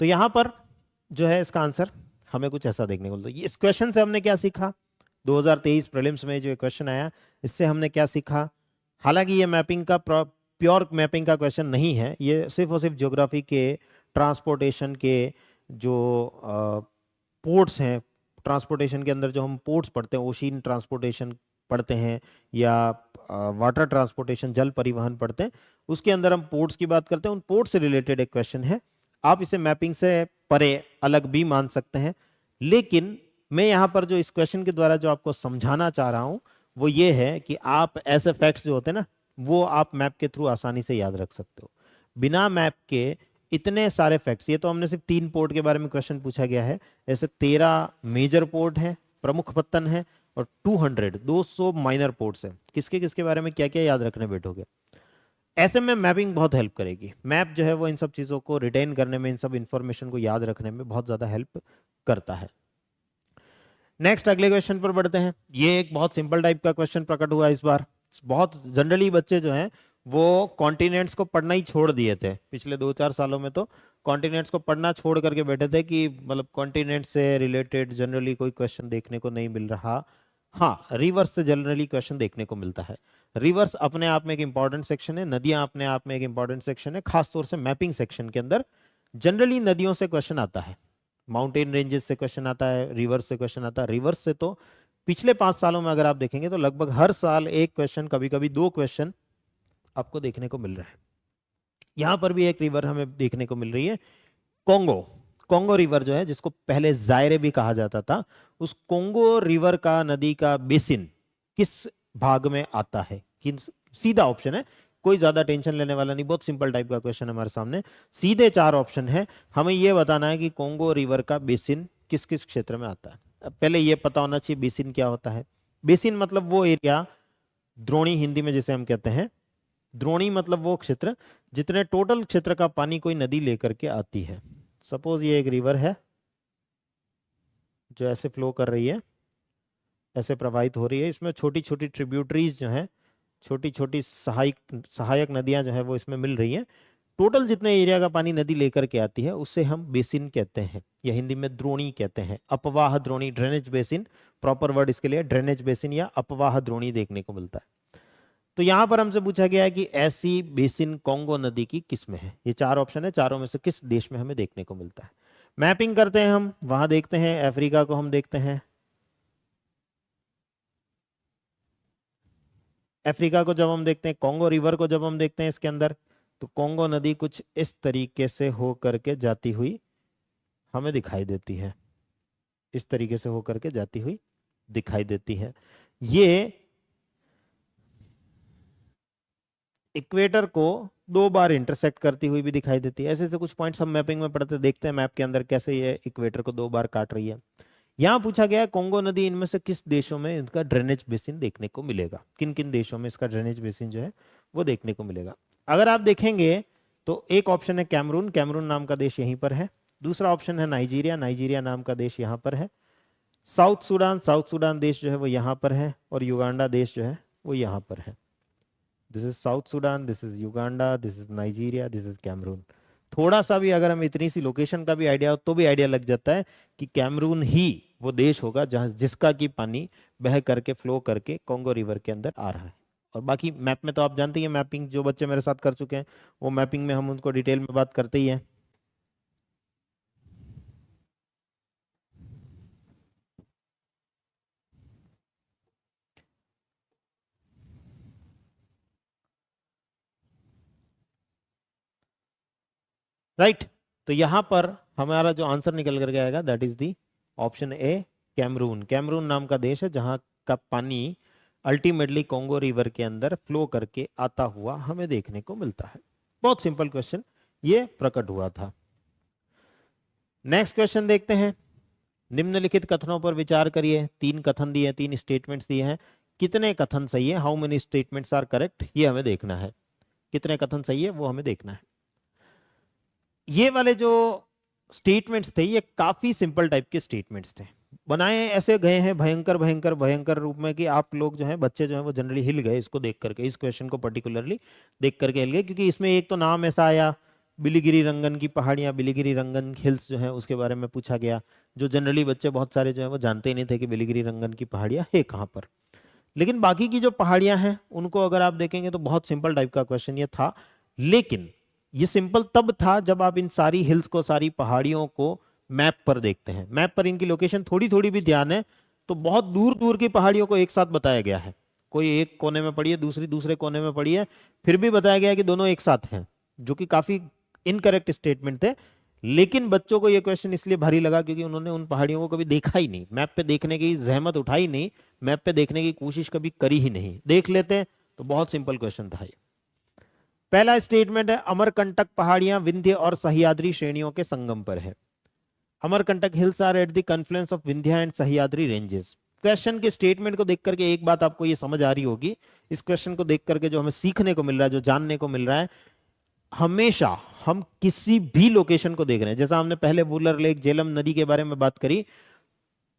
तो यहां पर जो है इसका आंसर हमें कुछ ऐसा देखने को मिलता है। इस क्वेश्चन से हमने क्या सीखा, 2023 प्रीलिम्स में जो क्वेश्चन आया, इससे हमने क्या सीखा। हालांकि ये मैपिंग का प्योर मैपिंग का क्वेश्चन नहीं है, ये सिर्फ और सिर्फ ज्योग्राफी के, ट्रांसपोर्टेशन के जो पोर्ट्स हैं, ट्रांसपोर्टेशन के अंदर जो हम पोर्ट्स पढ़ते हैं, ओशियन ट्रांसपोर्टेशन पढ़ते हैं या वाटर ट्रांसपोर्टेशन जल परिवहन पढ़ते हैं, उसके अंदर हम पोर्ट्स की बात करते हैं, उन पोर्ट से रिलेटेड एक क्वेश्चन है। आप इसे मैपिंग से परे अलग भी मान सकते हैं, लेकिन मैं यहाँ पर जो इस क्वेश्चन के द्वारा जो आपको समझाना चाह रहा हूँ वो ये है कि आप ऐसे फैक्ट्स जो होते हैं ना, वो आप मैप के थ्रू आसानी से याद रख सकते हो। बिना मैप के इतने सारे फैक्ट्स, ये तो हमने सिर्फ 3 पोर्ट के बारे में क्वेश्चन पूछा गया है, ऐसे 13 मेजर पोर्ट है, प्रमुख पत्तन है, और 200 माइनर पोर्ट्स है। किसके किसके बारे में क्या क्या याद रखने बैठोगे। ऐसे में मैपिंग बहुत हेल्प करेगी। मैप जो है वो इन सब चीज़ों को रिटेन करने में, इन सब इंफॉर्मेशन को याद रखने में बहुत ज़्यादा हेल्प करता है। नेक्स्ट अगले क्वेश्चन पर बढ़ते हैं। ये एक बहुत सिंपल टाइप का क्वेश्चन प्रकट हुआ इस बार। बहुत जनरली बच्चे जो हैं वो कॉन्टिनेंट्स को पढ़ना ही छोड़ दिए थे पिछले 2-4 सालों में, तो कॉन्टिनेंट्स को पढ़ना छोड़ करके बैठे थे कि मतलब कॉन्टिनेंट से रिलेटेड जनरली कोई क्वेश्चन देखने को नहीं मिल रहा। हाँ, रिवर्स से जनरली क्वेश्चन देखने को मिलता है। रिवर्स अपने आप में एक इंपॉर्टेंट सेक्शन है, नदियां अपने आप में एक इंपॉर्टेंट सेक्शन है, खासतौर से मैपिंग सेक्शन के अंदर जनरली नदियों से क्वेश्चन आता है, माउंटेन रेंजेस से क्वेश्चन आता है, रिवर से क्वेश्चन आता है। रिवर्स से तो पिछले 5 सालों में अगर आप देखेंगे तो लगभग हर साल एक क्वेश्चन, कभी कभी 2 क्वेश्चन आपको देखने को मिल रहा है। यहां पर भी एक रिवर हमें देखने को मिल रही है, कोंगो। कोंगो रिवर जो है, जिसको पहले जायरे भी कहा जाता था, उस कोंगो रिवर का नदी का बेसिन किस भाग में आता है। सीधा ऑप्शन है, कोई ज्यादा टेंशन लेने वाला नहीं, बहुत सिंपल टाइप का क्वेश्चन हमारे सामने। सीधे 4 ऑप्शन है, हमें यह बताना है कि कोंगो रिवर का बेसिन किस किस क्षेत्र में आता है। अब पहले यह पता होना चाहिए बेसिन क्या होता है। बेसिन मतलब वो एरिया, द्रोणी हिंदी में जिसे हम कहते हैं, द्रोणी मतलब वो क्षेत्र जितने टोटल क्षेत्र का पानी कोई नदी लेकर के आती है। सपोज ये एक रिवर है जो ऐसे फ्लो कर रही है, ऐसे प्रवाहित हो रही है, इसमें छोटी छोटी ट्रिब्यूटरीज जो हैं, छोटी छोटी सहायक सहायक नदियां जो है वो इसमें मिल रही हैं। टोटल जितने एरिया का पानी नदी लेकर के आती है उससे हम बेसिन कहते हैं, या हिंदी में द्रोणी कहते हैं। अपवाह द्रोणी, ड्रेनेज बेसिन प्रॉपर वर्ड इसके लिए, ड्रेनेज बेसिन या अपवाह द्रोणी देखने को मिलता है। तो यहां पर हमसे पूछा गया है कि ऐसी बेसिन कोंगो नदी की किस में है। ये 4 ऑप्शन है, चारों में से किस देश में हमें देखने को मिलता है। मैपिंग करते हैं हम, वहां देखते हैं अफ्रीका को हम देखते हैं। अफ्रीका को जब हम देखते हैं, कोंगो रिवर को जब हम देखते हैं इसके अंदर, तो कोंगो नदी कुछ इस तरीके से हो करके जाती हुई हमें दिखाई देती है, इस तरीके से हो करके जाती हुई दिखाई देती है। ये इक्वेटर को 2 बार इंटरसेक्ट करती हुई भी दिखाई देती है। ऐसे ऐसे कुछ पॉइंट्स हम मैपिंग में पढ़ते देखते हैं मैप के अंदर कैसे ये इक्वेटर को 2 बार काट रही है। यहाँ पूछा गया है कोंगो नदी इनमें से किस देशों में इसका ड्रेनेज बेसिन देखने को मिलेगा, किन किन देशों में इसका ड्रेनेज बेसिन जो है वो देखने को मिलेगा। अगर आप देखेंगे तो एक ऑप्शन है कैमरून, कैमरून नाम का देश यहीं पर है। दूसरा ऑप्शन है नाइजीरिया, नाइजीरिया नाम का देश यहाँ पर है। साउथ सूडान, साउथ सूडान देश जो है वो यहाँ पर है। और युगांडा देश जो है वो यहाँ पर है। This is South Sudan, this is Uganda, this is Nigeria, this is Cameroon. थोड़ा सा भी अगर हम इतनी सी लोकेशन का भी आइडिया हो तो भी आइडिया लग जाता है कि कैमरून ही वो देश होगा जहां जिसका की पानी बह करके फ्लो करके कोंगो रिवर के अंदर आ रहा है। और बाकी मैप में तो आप जानते हैं, मैपिंग जो बच्चे मेरे साथ कर चुके हैं वो मैपिंग में हम उनको डिटेल में बात करते ही हैं। राइट। तो यहां पर हमारा जो आंसर निकल करके आएगा that is the option A Cameroon. Cameroon नाम का देश है जहां का पानी अल्टीमेटली कोंगो रिवर के अंदर फ्लो करके आता हुआ हमें देखने को मिलता है। बहुत सिंपल क्वेश्चन ये प्रकट हुआ था। नेक्स्ट क्वेश्चन देखते हैं। निम्नलिखित कथनों पर विचार करिए। 3 कथन दिए, 3 स्टेटमेंट्स दिए हैं। कितने कथन सही है, how many statements are correct, ये हमें देखना है। कितने कथन सही है वो हमें देखना है। ये वाले जो स्टेटमेंट्स थे ये काफी सिंपल टाइप के स्टेटमेंट्स थे, बनाए ऐसे गए हैं भयंकर भयंकर भयंकर रूप में कि आप लोग जो है बच्चे जो है वो जनरली हिल गए इसको देख करके, इस क्वेश्चन को पर्टिकुलरली देख करके हिल गए, क्योंकि इसमें एक तो नाम ऐसा आया बिलीगिरी रंगन की पहाड़ियां, बिलीगिरी रंगन हिल्स जो है उसके बारे में पूछा गया, जो जनरली बच्चे बहुत सारे जो है वो जानते ही नहीं थे कि बिलीगिरी रंगन की पहाड़ियां है कहाँ पर। लेकिन बाकी की जो पहाड़ियां हैं उनको अगर आप देखेंगे तो बहुत सिंपल टाइप का क्वेश्चन ये था। लेकिन ये सिंपल तब था जब आप इन सारी हिल्स को, सारी पहाड़ियों को मैप पर देखते हैं। मैप पर इनकी लोकेशन थोड़ी थोड़ी भी ध्यान है तो बहुत दूर दूर की पहाड़ियों को एक साथ बताया गया है। कोई एक कोने में पड़ी है, दूसरी दूसरे कोने में पड़ी है, फिर भी बताया गया है कि दोनों एक साथ हैं, जो कि काफी इनकरेक्ट स्टेटमेंट थे। लेकिन बच्चों को यह क्वेश्चन इसलिए भारी लगा क्योंकि उन्होंने उन पहाड़ियों को कभी देखा ही नहीं, मैप पे देखने की जहमत उठाई नहीं, मैप पे देखने की कोशिश कभी करी ही नहीं। देख लेते हैं तो बहुत सिंपल क्वेश्चन था ये। पहला स्टेटमेंट है अमरकंटक पहाड़ियां विंध्य और सह्याद्री श्रेणियों के संगम पर है। Amarkantak hills are at the confluence of Vindhya and Sahyadri ranges. Question के स्टेटमेंट को देख करके एक बात आपको ये समझ आ रही होगी, इस क्वेश्चन को देख करके जो हमें सीखने को मिल रहा है, जो जानने को मिल रहा है, हमेशा हम किसी भी लोकेशन को देख रहे हैं, जैसा हमने पहले वुलर लेक, झेलम नदी के बारे में बात करी,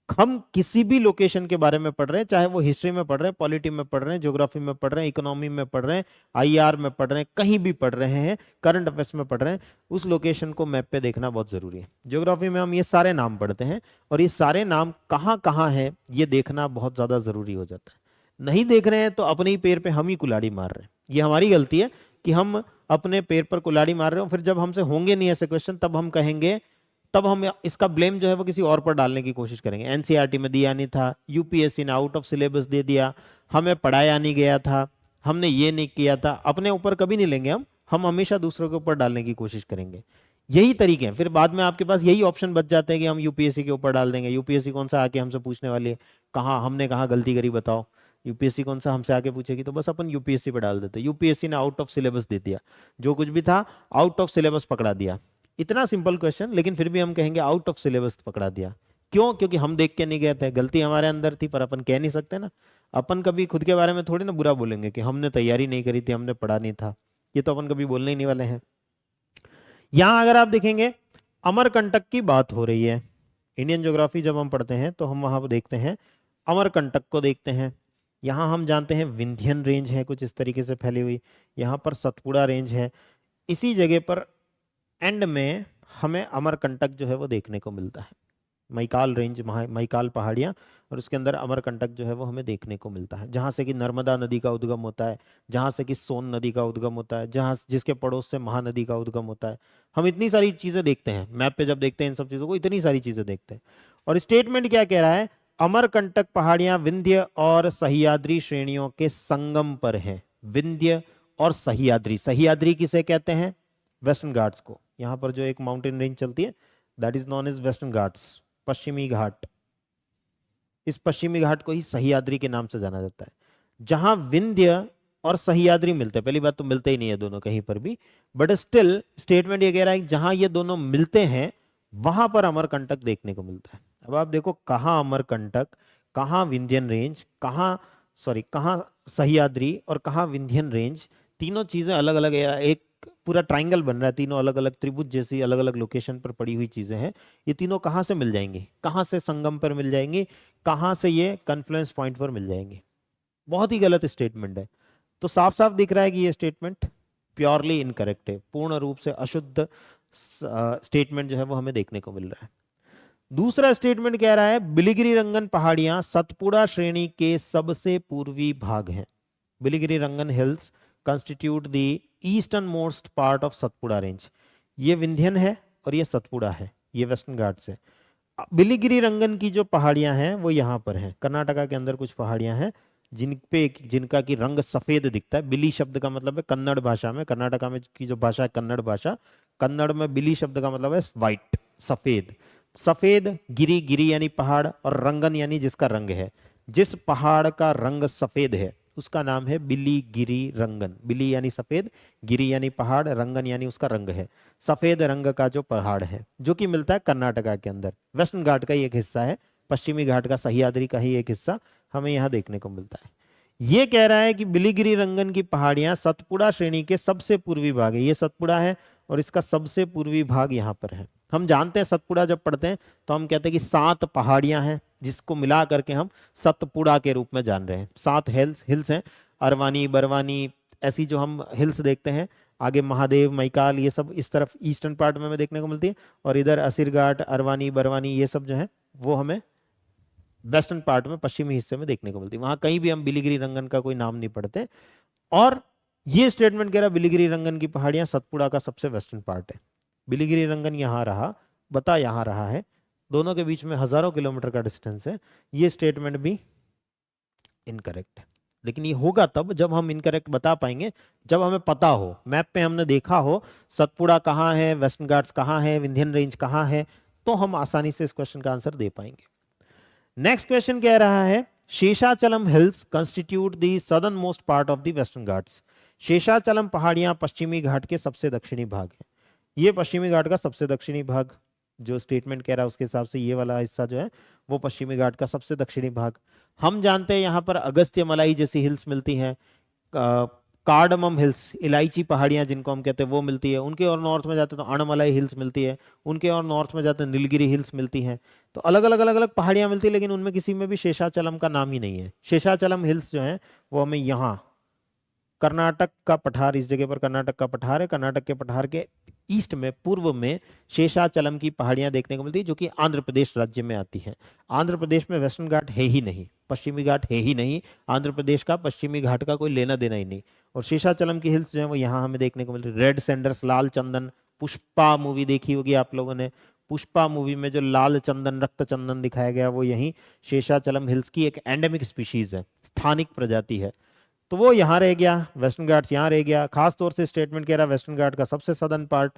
हम किसी भी लोकेशन के बारे में पढ़ रहे हैं, चाहे वो हिस्ट्री में पढ़ रहे हैं, पॉलिटी में पढ़ रहे हैं, ज्योग्राफी में पढ़ रहे हैं, इकोनॉमी में पढ़ रहे हैं, आईआर में पढ़ रहे हैं, कहीं भी पढ़ रहे हैं, करंट अफेयर्स में पढ़ रहे हैं, उस लोकेशन को मैप पे देखना बहुत जरूरी है। ज्योग्राफी में हम ये सारे नाम पढ़ते हैं और ये सारे नाम कहाँ कहाँ है ये देखना बहुत ज्यादा जरूरी हो जाता है। नहीं देख रहे हैं तो अपने ही पैर पे हम ही कुल्हाड़ी मार रहे हैं। ये हमारी गलती है कि हम अपने पैर पर कुल्हाड़ी मार रहे हो, फिर जब हमसे होंगे नहीं ऐसे क्वेश्चन तब हम कहेंगे, तब हम इसका ब्लेम जो है वो किसी और पर डालने की कोशिश करेंगे। एनसीईआरटी में दिया नहीं था, यूपीएससी ने आउट ऑफ सिलेबस दे दिया, हमें पढ़ाया नहीं गया था, हमने ये नहीं किया था, अपने ऊपर कभी नहीं लेंगे हम हमेशा दूसरों के ऊपर डालने की कोशिश करेंगे। यही तरीके हैं, फिर बाद में आपके पास यही ऑप्शन बच जाते हैं कि हम यूपीएससी के ऊपर डाल देंगे। यूपीएससी कौन सा आके हमसे पूछने वाली है, कहाँ हमने कहाँ गलती करी बताओ, यूपीएससी कौन सा हमसे आके पूछेगी, तो बस अपन यूपीएससी पे डाल देते। यूपीएससी ने आउट ऑफ सिलेबस दे दिया, जो कुछ भी था आउट ऑफ सिलेबस पकड़ा दिया। इतना सिंपल क्वेश्चन, लेकिन फिर भी हम कहेंगे आउट ऑफ सिलेबस पकड़ा दिया। क्यों? क्योंकि हम देख के नहीं गए थे, गलती हमारे अंदर थी, पर अपन कह नहीं सकते ना। अपन कभी खुद के बारे में थोड़ी ना बुरा बोलेंगे कि हमने तैयारी नहीं करी थी, हमने पढ़ा नहीं था, ये तो अपन कभी बोलने ही नहीं वाले हैं। यहां अगर आप देखेंगे अमरकंटक की बात हो रही है। इंडियन ज्योग्राफी जब हम पढ़ते हैं तो हम वहां देखते हैं अमरकंटक को देखते हैं। यहाँ हम जानते हैं विंध्यन रेंज है कुछ इस तरीके से फैली हुई, यहाँ पर सतपुड़ा रेंज है, इसी जगह पर एंड में हमें अमरकंटक जो है वो देखने को मिलता है। मैकाल रेंज, मैकाल पहाड़ियाँ, और उसके अंदर अमरकंटक जो है वो हमें देखने को मिलता है, जहाँ से कि नर्मदा नदी का उद्गम होता है, जहाँ से कि सोन नदी का उद्गम होता है, जहाँ जिसके पड़ोस से महानदी का उद्गम होता है। हम इतनी सारी चीज़ें देखते हैं मैप पे, जब देखते हैं इन सब चीज़ों को, इतनी सारी चीज़ें देखते हैं। और स्टेटमेंट क्या कह रहा है? अमरकंटक पहाड़ियाँ विंध्य और सह्याद्री श्रेणियों के संगम पर हैं। विंध्य और सह्याद्री, सह्याद्री किसे कहते हैं? वेस्टर्न घाट्स को। यहाँ पर जो एक माउंटेन रेंज चलती है that is known as Western Ghats, पश्चिमी घाट। इस पश्चिमी घाट को ही सह्याद्री के नाम से जाना जाता है। जहां विंध्य और सह्याद्री मिलते हैं, पहली बात तो मिलते ही नहीं है दोनों कहीं पर भी, बट स्टिल स्टेटमेंट ये कह रहा है कि जहां ये दोनों मिलते हैं वहां पर अमरकंटक देखने को मिलता है। अब आप देखो कहाँ अमरकंटक, कहाँ विंध्यन रेंज, कहाँ सह्याद्री और कहाँ विंध्यन रेंज, तीनों चीजें अलग अलग, एक पूरा ट्राइंगल बन रहा है, तीनों अलग अलग त्रिभुज जैसी अलग अलग लोकेशन पर पड़ी हुई चीजें हैं। ये तीनों कहाँ से मिल जाएंगी, कहाँ से संगम पर मिल जाएंगी, कहाँ से ये कन्फ्लुएंस पॉइंट पर मिल जाएंगी? बहुत ही गलत स्टेटमेंट है। तो साफ साफ दिख रहा है कि ये स्टेटमेंट प्योरली इनकरेक्ट है, पूर्ण रूप से अशुद्ध स्टेटमेंट जो है वो हमें देखने को मिल रहा है। दूसरा स्टेटमेंट कह रहा है बिलीगिरी रंगन पहाड़ियां सतपुड़ा श्रेणी के सबसे पूर्वी भाग हैं। Biligiri Rangan hills constitute the eastern most part of Satpura range. ये विंध्यन है और ये सतपुड़ा है, ये वेस्टर्न घाट्स है। बिलीगिरी रंगन की जो पहाड़ियां हैं वो यहाँ पर हैं, कर्नाटका के अंदर कुछ पहाड़ियां हैं जिनका की रंग सफेद दिखता है। बिली शब्द का मतलब है कन्नड़ भाषा में, कर्नाटका में की जो भाषा है कन्नड़ भाषा, कन्नड़ में बिली शब्द का मतलब है व्हाइट, सफेद। सफेद गिरी, गिरी यानी पहाड़, और रंगन यानी जिसका रंग है। जिस पहाड़ का रंग सफेद है उसका नाम है बिलीगिरी रंगन। बिली यानी सफेद, गिरी यानी पहाड़, रंगन यानी उसका रंग है। सफेद रंग का जो पहाड़ है जो कि मिलता है कर्नाटका के अंदर, वेस्टर्न घाट का ही एक हिस्सा है, पश्चिमी घाट का, सह्याद्री का ही एक हिस्सा हमें यहाँ देखने को मिलता है। ये कह रहा है कि बिलीगिरी रंगन की पहाड़ियां सतपुड़ा श्रेणी के सबसे पूर्वी भाग है। ये सतपुड़ा है और इसका सबसे पूर्वी भाग यहाँ पर है। हम जानते हैं सतपुड़ा जब पढ़ते हैं तो हम कहते हैं कि 7 पहाड़ियां हैं जिसको मिला करके हम सतपुड़ा के रूप में जान रहे हैं। 7 हिल्स हैं, अरवानी, बरवानी, ऐसी जो हम हिल्स देखते हैं। आगे महादेव, मैकाल, ये सब इस तरफ ईस्टर्न पार्ट में हमें देखने को मिलती है, और इधर असीरघाट, अरवानी, बरवानी, ये सब जो है वो हमें वेस्टर्न पार्ट में, पश्चिमी हिस्से में देखने को मिलती है। वहां कहीं भी हम बिलीगिरी रंगन का कोई नाम नहीं पढ़ते। और ये स्टेटमेंट कह रहा है बिलीगिरी रंगन की पहाड़ियां सतपुड़ा का सबसे वेस्टर्न पार्ट है। बिलीगिरी रंगन यहाँ रहा, बता यहाँ रहा है, दोनों के बीच में हजारों किलोमीटर का डिस्टेंस है। ये स्टेटमेंट भी इनकरेक्ट है। लेकिन ये होगा तब जब हम इनकरेक्ट बता पाएंगे, जब हमें पता हो, मैप पे हमने देखा हो सतपुड़ा कहाँ है, वेस्टर्न घाट्स कहाँ है, विंध्यन रेंज कहाँ है, तो हम आसानी से इस क्वेश्चन का आंसर दे पाएंगे। नेक्स्ट क्वेश्चन कह रहा है Seshachalam hills constitute the southern most part of the western Ghats. Seshachalam पहाड़ियां पश्चिमी घाट के सबसे दक्षिणी भाग है। ये पश्चिमी घाट का सबसे दक्षिणी भाग, जो स्टेटमेंट कह रहा है उसके हिसाब से ये वाला हिस्सा जो है वो पश्चिमी घाट का सबसे दक्षिणी भाग। हम जानते हैं यहाँ पर अगस्त्य मलाई जैसी हिल्स मिलती हैं, कार्डमम हिल्स, इलायची पहाड़ियां जिनको हम कहते हैं वो मिलती है। उनके और नॉर्थ में जाते हैं तो अणमलाई हिल्स मिलती है, उनके और नॉर्थ में जाते हैं नीलगिरी हिल्स मिलती हैं। तो अलग अलग अलग अलग पहाड़ियां मिलती है, लेकिन उनमें किसी में भी शेषाचलम का नाम ही नहीं है। शेषाचलम हिल्स जो है वो हमें यहाँ कर्नाटक का पठार, इस जगह पर कर्नाटक का पठार है, कर्नाटक के पठार के ईस्ट में, पूर्व में शेषाचलम की पहाड़ियां देखने को मिलती है, जो कि आंध्र प्रदेश राज्य में आती हैं। आंध्र प्रदेश में वेस्टर्न घाट है ही नहीं, पश्चिमी घाट है ही नहीं, आंध्र प्रदेश का पश्चिमी घाट का कोई लेना देना ही नहीं। और शेषाचलम की हिल्स जो है वो यहाँ हमें देखने को मिलती है। रेड सैंडर्स, लाल चंदन, पुष्पा मूवी देखी होगी आप लोगों ने, पुष्पा मूवी में जो लाल चंदन, रक्त चंदन दिखाया गया वो यही शेषाचलम हिल्स की एक एंडेमिक स्पीशीज है, स्थानिक प्रजाति है। तो वो यहाँ रह गया, वेस्टर्न घाट्स यहाँ रह गया। खास तौर से स्टेटमेंट कह रहा है वेस्टर्न घाट का सबसे सदर्न पार्ट,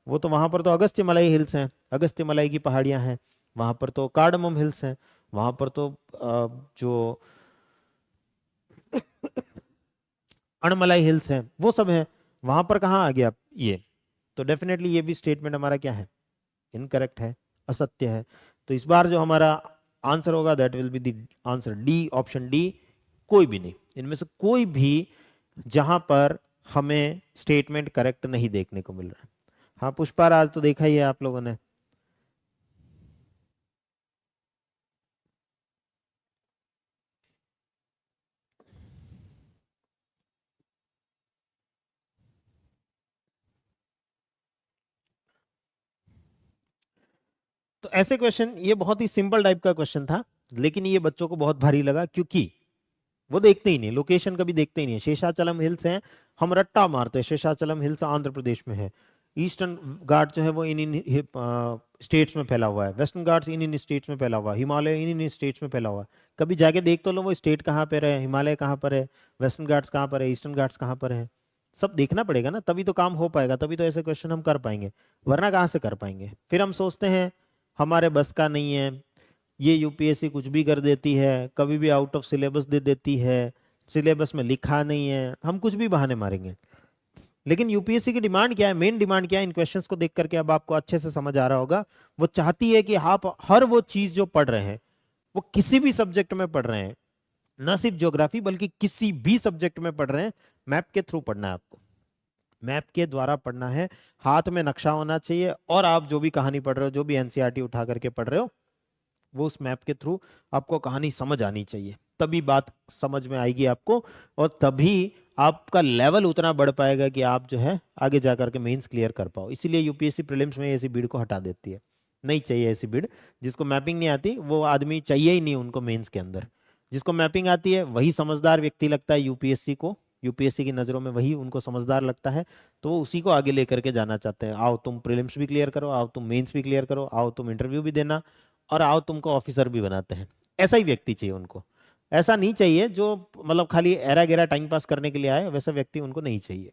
वो तो वहां पर तो अगस्त्य मलाई हिल्स हैं, अगस्त्य मलाई की पहाड़ियां हैं, वहां पर तो कार्डमम हिल्स हैं, वहां पर तो जो अणमलाई हिल्स हैं वो सब हैं। वहां पर कहाँ आ गया ये? तो डेफिनेटली ये भी स्टेटमेंट हमारा क्या है? इनकरेक्ट है, असत्य है। तो इस बार जो हमारा आंसर होगा that will be the answer D, option D. कोई भी नहीं, इनमें से कोई भी जहां पर हमें स्टेटमेंट करेक्ट नहीं देखने को मिल रहा है। हाँ पुष्पा राज तो देखा ही है आप लोगों ने। तो ऐसे क्वेश्चन, ये बहुत ही सिंपल टाइप का क्वेश्चन था, लेकिन ये बच्चों को बहुत भारी लगा क्योंकि वो देखते ही नहीं, लोकेशन कभी देखते ही नहीं है। शेषाचलम हिल्स हैं, हम रट्टा मारते हैं, शेषाचलम हिल्स आंध्र प्रदेश में है, ईस्टर्न घाट जो है वो इन इन स्टेट्स में फैला हुआ है, वेस्टर्न घाट्स इन इन स्टेट्स में फैला हुआ है, हिमालय इन इन स्टेट्स में फैला हुआ है। कभी जाके देख तो लो वो स्टेट कहाँ पर है, हिमालय कहाँ पर है, वेस्टर्न घाट्स कहाँ पर है, ईस्टर्न घाट्स कहाँ पर है, सब देखना पड़ेगा ना, तभी तो काम हो पाएगा, तभी तो ऐसे क्वेश्चन हम कर पाएंगे, वरना कहाँ से कर पाएंगे। फिर हम सोचते हैं हमारे बस का नहीं है, ये यूपीएससी कुछ भी कर देती है, कभी भी आउट ऑफ सिलेबस दे देती है, सिलेबस में लिखा नहीं है, हम कुछ भी बहाने मारेंगे। लेकिन यूपीएससी की डिमांड क्या है, मेन डिमांड क्या है, इन क्वेश्चंस को देख करके अब आपको अच्छे से समझ आ रहा होगा। वो चाहती है कि आप हर वो चीज जो पढ़ रहे हैं, वो किसी भी सब्जेक्ट में पढ़ रहे हैं, ना सिर्फ ज्योग्राफी बल्कि किसी भी सब्जेक्ट में पढ़ रहे हैं, मैप के थ्रू पढ़ना है आपको, मैप के द्वारा पढ़ना है, हाथ में नक्शा होना चाहिए, और आप जो भी कहानी पढ़ रहे हो, जो भी एनसीईआरटी उठा करके पढ़ रहे हो, वो उस मैप के थ्रू आपको कहानी समझ आनी चाहिए, तभी बात समझ में आएगी आपको, और तभी आपका लेवल उतना बढ़ पाएगा कि आप जो है आगे जा करके मेंस क्लियर कर पाओ। इसीलिए यूपीएससी प्रीलिम्स में ऐसी भीड़ को हटा देती है, नहीं चाहिए ऐसी भीड़। जिसको मैपिंग नहीं आती वो आदमी चाहिए ही नहीं उनको मेंस के अंदर। जिसको मैपिंग आती है वही समझदार व्यक्ति लगता है यूपीएससी को, यूपीएससी की नज़रों में वही उनको समझदार लगता है, तो वो उसी को आगे लेकर के जाना चाहते हैं। आओ तुम प्रीलिम्स भी क्लियर करो, आओ तुम मेंस भी क्लियर करो, आओ तुम इंटरव्यू भी देना, और आओ तुमको ऑफिसर भी बनाते हैं। ऐसा ही व्यक्ति चाहिए उनको, ऐसा नहीं चाहिए जो मतलब खाली एरा गेरा टाइम पास करने के लिए आए, वैसा व्यक्ति उनको नहीं चाहिए।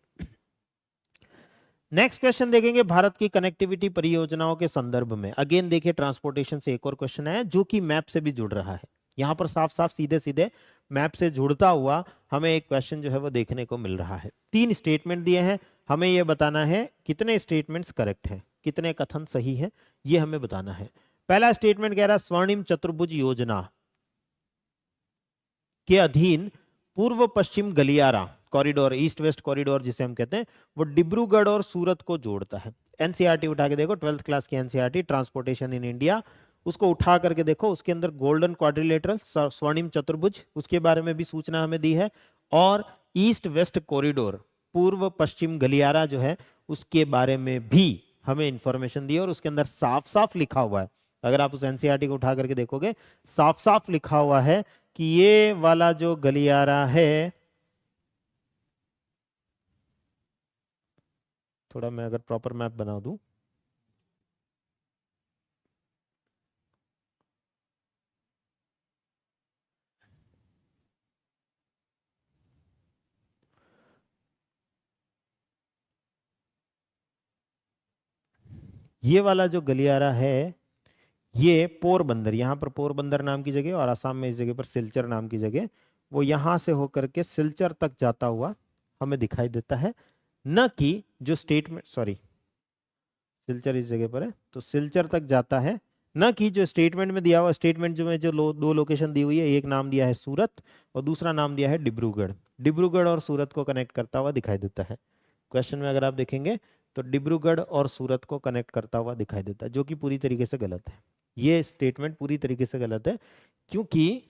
नेक्स्ट क्वेश्चन देखेंगे भारत की कनेक्टिविटी परियोजनाओं के संदर्भ में। अगेन देखिए ट्रांसपोर्टेशन से एक और क्वेश्चन है जो कि मैप से भी जुड़ रहा है। यहां पर साफ साफ सीधे सीधे मैप से जुड़ता हुआ हमें एक क्वेश्चन जो है वो देखने को मिल रहा है। 3 स्टेटमेंट दिए हैं, हमें यह बताना है कितने स्टेटमेंट्स करेक्ट हैं, कितने कथन सही है, ये हमें बताना है। पहला स्टेटमेंट कह रहा है स्वर्णिम चतुर्भुज योजना के अधीन पूर्व पश्चिम गलियारा कॉरिडोर, ईस्ट वेस्ट कॉरिडोर जिसे हम कहते हैं, वो डिब्रूगढ़ और सूरत को जोड़ता है। एनसीईआरटी उठा के देखो, 12th क्लास की एनसीईआरटी ट्रांसपोर्टेशन इन इंडिया, उसको उठा करके देखो, उसके अंदर गोल्डन क्वाड्रिलेटरल स्वर्णिम चतुर्भुज उसके बारे में भी सूचना हमें दी है, और ईस्ट वेस्ट कॉरिडोर पूर्व पश्चिम गलियारा जो है उसके बारे में भी हमें इंफॉर्मेशन दी है, और उसके अंदर साफ साफ लिखा हुआ है, अगर आप उस एनसीईआरटी को उठा करके देखोगे साफ साफ लिखा हुआ है कि ये वाला जो गलियारा है, थोड़ा मैं अगर प्रॉपर मैप बना दूं, ये वाला जो गलियारा है ये पोरबंदर, यहाँ पर पोरबंदर नाम की जगह और आसाम में इस जगह पर सिलचर नाम की जगह, वो यहां से होकर के सिलचर तक जाता हुआ हमें दिखाई देता है। न कि जो स्टेटमेंट, सॉरी सिलचर इस जगह पर है तो सिलचर तक जाता है, न कि जो स्टेटमेंट में दिया हुआ, स्टेटमेंट जो में जो दो लोकेशन दी हुई है, एक नाम दिया है सूरत और दूसरा नाम दिया है डिब्रूगढ़, डिब्रूगढ़ और सूरत को कनेक्ट करता हुआ दिखाई देता है। क्वेश्चन में अगर आप देखेंगे तो डिब्रूगढ़ और सूरत को कनेक्ट करता हुआ दिखाई देता है, जो कि पूरी तरीके से गलत है। ये स्टेटमेंट पूरी तरीके से गलत है, क्योंकि